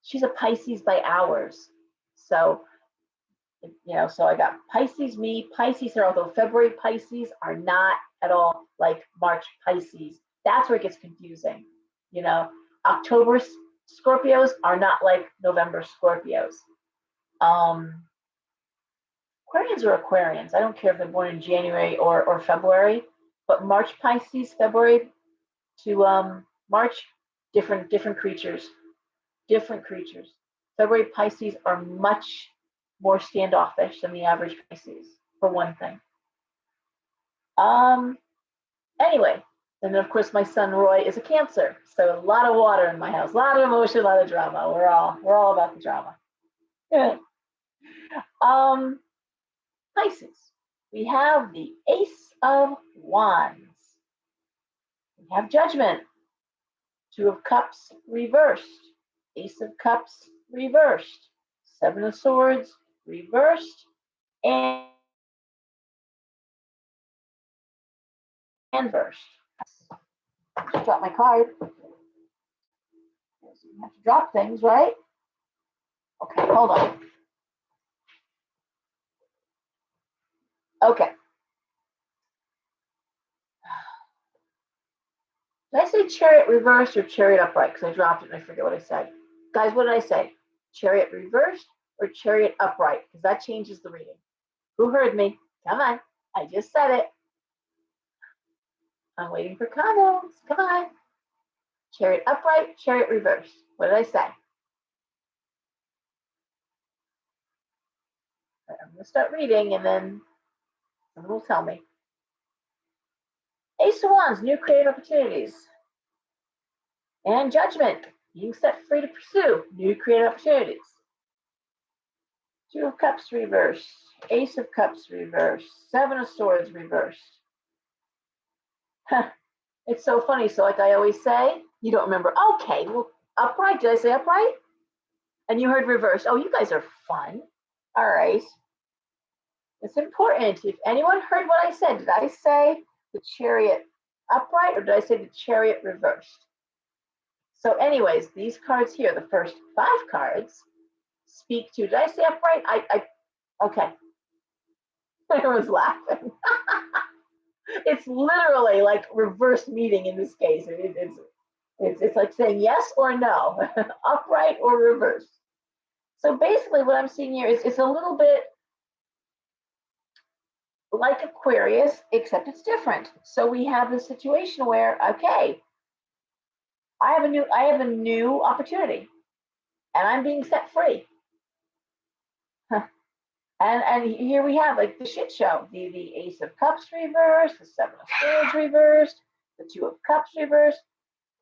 she's a Pisces by hours. So, you know, so I got Pisces, Pisces here, although February Pisces are not at all like March Pisces. That's where it gets confusing. You know, October Scorpios are not like November Scorpios. Aquarians are Aquarians. I don't care if they're born in January or February, but March Pisces, February to March, different creatures. February Pisces are much more standoffish than the average Pisces, for one thing. Anyway, and then of course my son Roy is a Cancer, so a lot of water in my house, a lot of emotion, a lot of drama. We're all about the drama. Yeah. Pisces. We have the Ace of Wands. We have Judgment. Two of Cups reversed. Ace of Cups reversed. Seven of Swords reversed. And versed. Just dropped my card. You have to drop things, right? Okay, hold on. Okay. Did I say Chariot reversed or Chariot upright? Because I dropped it and I forget what I said. Guys, what did I say? Chariot reversed or Chariot upright? Because that changes the reading. Who heard me? Come on. I just said it. I'm waiting for comments. Come on. Chariot upright, Chariot reversed. What did I say? I'm going to start reading and then someone will tell me. Ace of Wands, new creative opportunities. And Judgment, being set free to pursue new creative opportunities. Two of Cups reversed. Ace of Cups reversed. Seven of Swords reversed. It's so funny. So like I always say, you don't remember. Okay, well, upright. Did I say upright? And you heard reverse. Oh, you guys are fun. All right. It's important. If anyone heard what I said, did I say the Chariot upright or did I say the Chariot reversed? So anyways, these cards here, the first 5 cards, speak to, did I say upright? Okay. Everyone's laughing. It's literally like reverse meaning in this case. It's like saying yes or no, upright or reverse. So basically what I'm seeing here is it's a little bit like Aquarius, except it's different. So we have this situation where, okay, I have a new opportunity and I'm being set free. And here we have like the shit show. The Ace of Cups reversed, the Seven of Swords reversed, the Two of Cups reversed.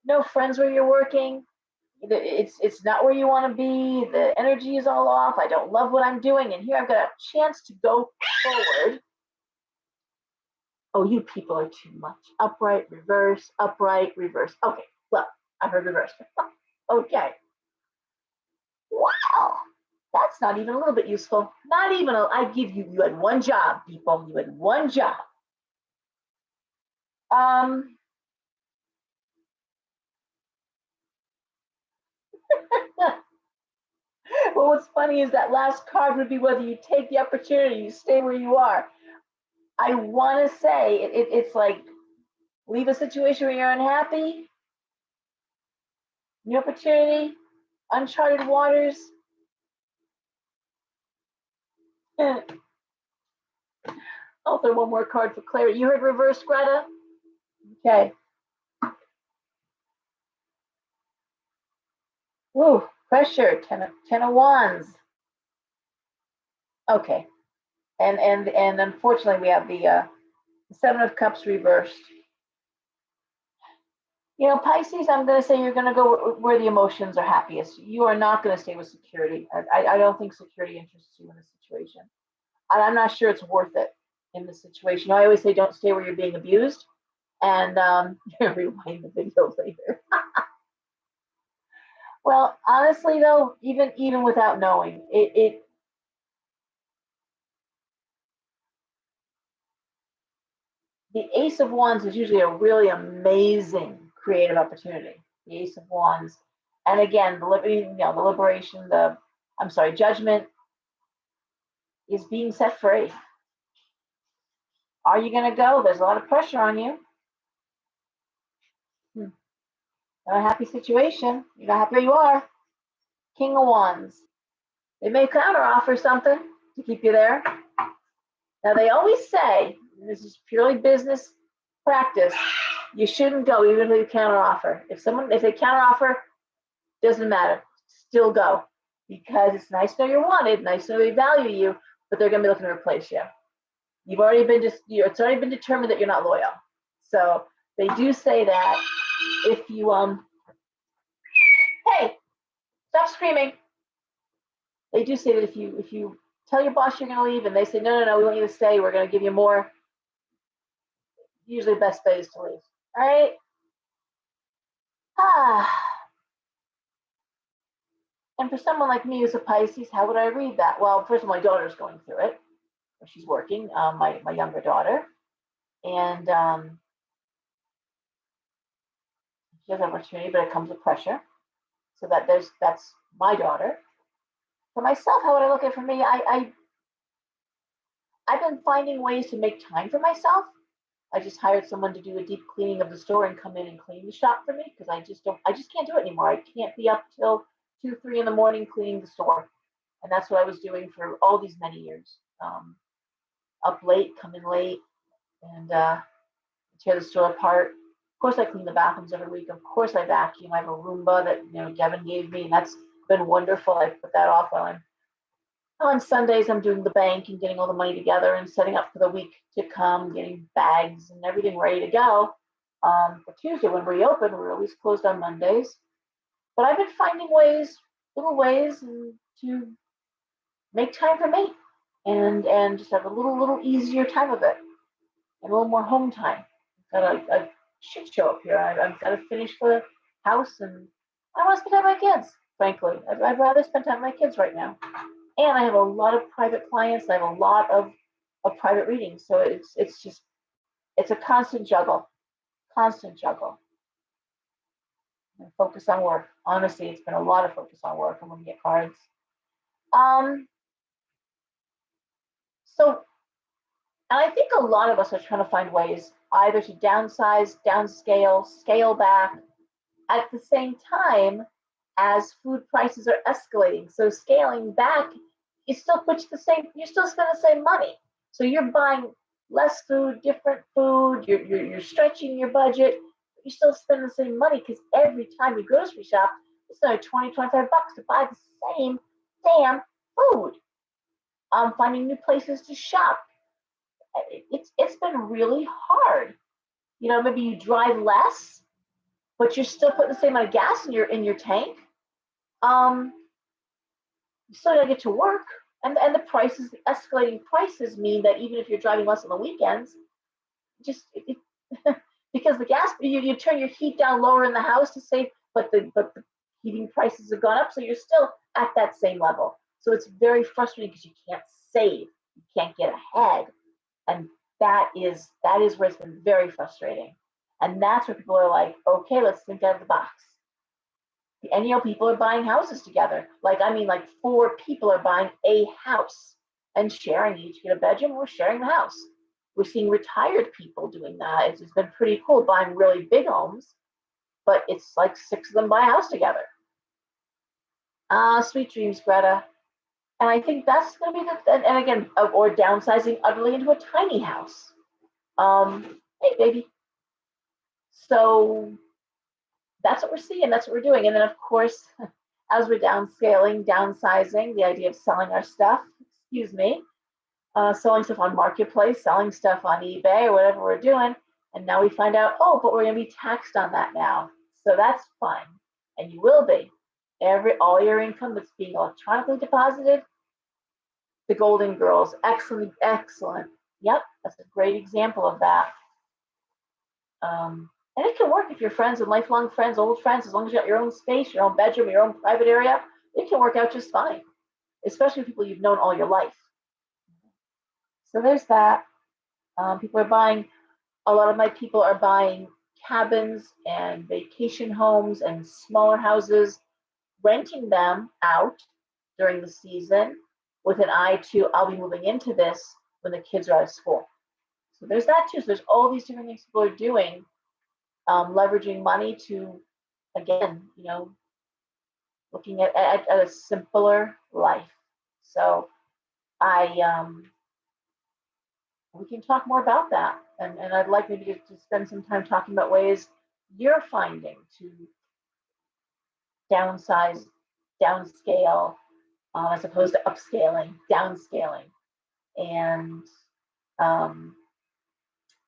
No friends where you're working. It's not where you want to be. The energy is all off. I don't love what I'm doing. And here I've got a chance to go forward. Oh, you people are too much. Upright, reverse, upright, reverse. Okay, well, I heard reverse. Okay. Wow. That's not even a little bit useful. Not even I give you, you had one job, people. You had one job. Well, what's funny is that last card would be whether you take the opportunity, you stay where you are. I want to say it's like leave a situation where you're unhappy, new opportunity, uncharted waters. I'll throw one more card for clarity. You heard reverse, Greta? Okay. Ooh, pressure, ten of wands. Okay. And unfortunately we have the Seven of Cups reversed. You know, Pisces, I'm going to say you're going to go where the emotions are happiest. You are not going to stay with security. I don't think security interests you in this situation. And I'm not sure it's worth it in this situation. I always say don't stay where you're being abused. And rewind the video later. Well, honestly, though, even without knowing, the Ace of Wands is usually a really amazing creative opportunity. The Ace of Wands, and again, the liberation, judgment is being set free. Are you going to go? There's a lot of pressure on you. Not a happy situation. You're not happy where you are. King of Wands. They may counter offer something to keep you there. Now they always say, and this is purely business practice, you shouldn't go even if you counter offer. If they counter offer, doesn't matter. Still go. Because it's nice to know you're wanted, nice to know they value you, but they're gonna be looking to replace you. It's already been determined that you're not loyal. So they do say that if you hey, stop screaming. They do say that if you tell your boss you're going to leave and they say no, we want you to stay, we're going to give you more, usually the best bet is to leave. All right. And for someone like me who's a Pisces, how would I read that? Well, first of all, my daughter's going through it. She's working, my younger daughter, and she has opportunity, but it comes with pressure. So that's my daughter. For myself, how would I look at it? For me, I've been finding ways to make time for myself. I just hired someone to do a deep cleaning of the store and come in and clean the shop for me because I just can't do it anymore. I can't be up till 2, 3 in the morning cleaning the store, and that's what I was doing for all these many years. Up late, come in late, and tear the store apart. Of course, I clean the bathrooms every week. Of course, I vacuum. I have a Roomba that Devin gave me, and that's been wonderful. I put that off while I'm on Sundays. I'm doing the bank and getting all the money together and setting up for the week to come, getting bags and everything ready to go. For Tuesday when we open, we're always closed on Mondays. But I've been finding little ways to make time for me and just have a little easier time of it and a little more home time. I've got a shit show up here. I've got to finish the house and I want to spend time with my kids, frankly. I'd rather spend time with my kids right now. And I have a lot of private clients. I have a lot of private readings. So it's a constant juggle. And focus on work. Honestly, it's been a lot of focus on work. I'm going to get cards. So, and I think a lot of us are trying to find ways either to downsize, downscale, scale back at the same time as food prices are escalating. So scaling back, you still puts the same, you still spend the same money. So you're buying less food, different food, you're stretching your budget, but you still spend the same money because every time you grocery shop, it's another 20, 25 bucks to buy the same damn food. finding new places to shop. It's been really hard. You know, maybe you drive less, but you're still putting the same amount of gas in your tank. You still gotta get to work, and the prices, the escalating prices mean that even if you're driving less on the weekends, just because the gas, you turn your heat down lower in the house to save, but the heating prices have gone up, so you're still at that same level. So it's very frustrating because you can't save, you can't get ahead, and that is where it's been very frustrating. And that's where people are like, okay, let's think out of the box. And you know, people are buying houses together. Like, I mean, like 4 people are buying a house and sharing, each get a bedroom, we're sharing the house. We're seeing retired people doing that. It's been pretty cool, buying really big homes, but it's like 6 of them buy a house together. Sweet dreams, Greta. And I think that's going to be and again, or downsizing utterly into a tiny house. Hey, baby. So that's what we're seeing. That's what we're doing. And then, of course, as we're downscaling, downsizing, the idea of selling our stuff, selling stuff on Marketplace, selling stuff on eBay, or whatever we're doing. And now we find out, oh, but we're going to be taxed on that now. So that's fine. And you will be. All your income that's being electronically deposited. The Golden Girls, excellent, excellent. Yep, that's a great example of that. And it can work if you're friends and lifelong friends, old friends, as long as you got your own space, your own bedroom, your own private area, it can work out just fine, especially people you've known all your life. So there's that. People are buying, a lot of my people are buying cabins and vacation homes and smaller houses, renting them out during the season with an eye to, I'll be moving into this when the kids are out of school. So there's that too. So there's all these different things people are doing, leveraging money to, again, you know, looking at a simpler life. So we can talk more about that. And I'd like maybe to spend some time talking about ways you're finding to downsize, downscale, as opposed to upscaling, downscaling, and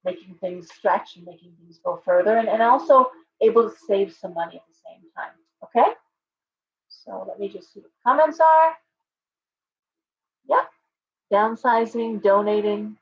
making things stretch and making things go further, and also able to save some money at the same time. Okay? So let me just see what the comments are. Yep. Downsizing, donating.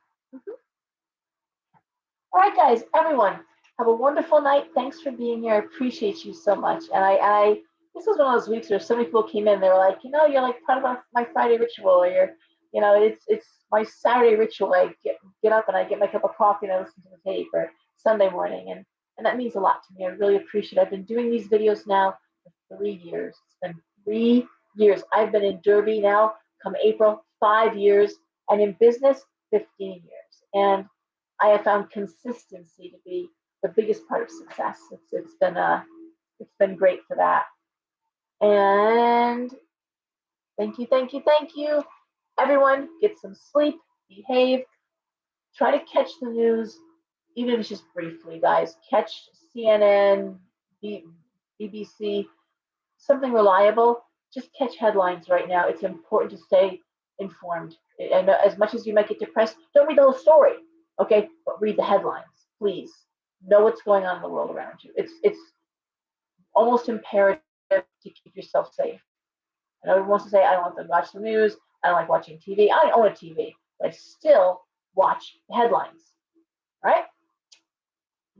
All right, guys, everyone, have a wonderful night. Thanks for being here. I appreciate you so much. And this was one of those weeks where so many people came in. They were like, you know, you're like part of my Friday ritual, or you're, you know, it's my Saturday ritual. I get up and I get my cup of coffee and I listen to the tape, or Sunday morning, and that means a lot to me. I really appreciate it. I've been doing these videos now for 3 years. It's been 3 years. I've been in Derby now, come April, 5 years, and in business, 15 years. And I have found consistency to be the biggest part of success. It's been great for that. And thank you. Everyone, get some sleep, behave, try to catch the news, even if it's just briefly, guys. Catch CNN, BBC, something reliable. Just catch headlines right now. It's important to stay informed. And as much as you might get depressed, don't read the whole story, okay? But read the headlines, please. Know what's going on in the world around you. It's almost imperative to keep yourself safe. And everyone wants to say, I don't want to watch the news. I don't like watching TV. I own a TV, but I still watch the headlines. All right?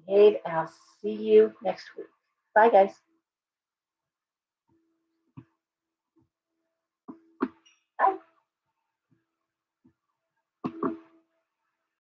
Behave, and I'll see you next week. Bye, guys.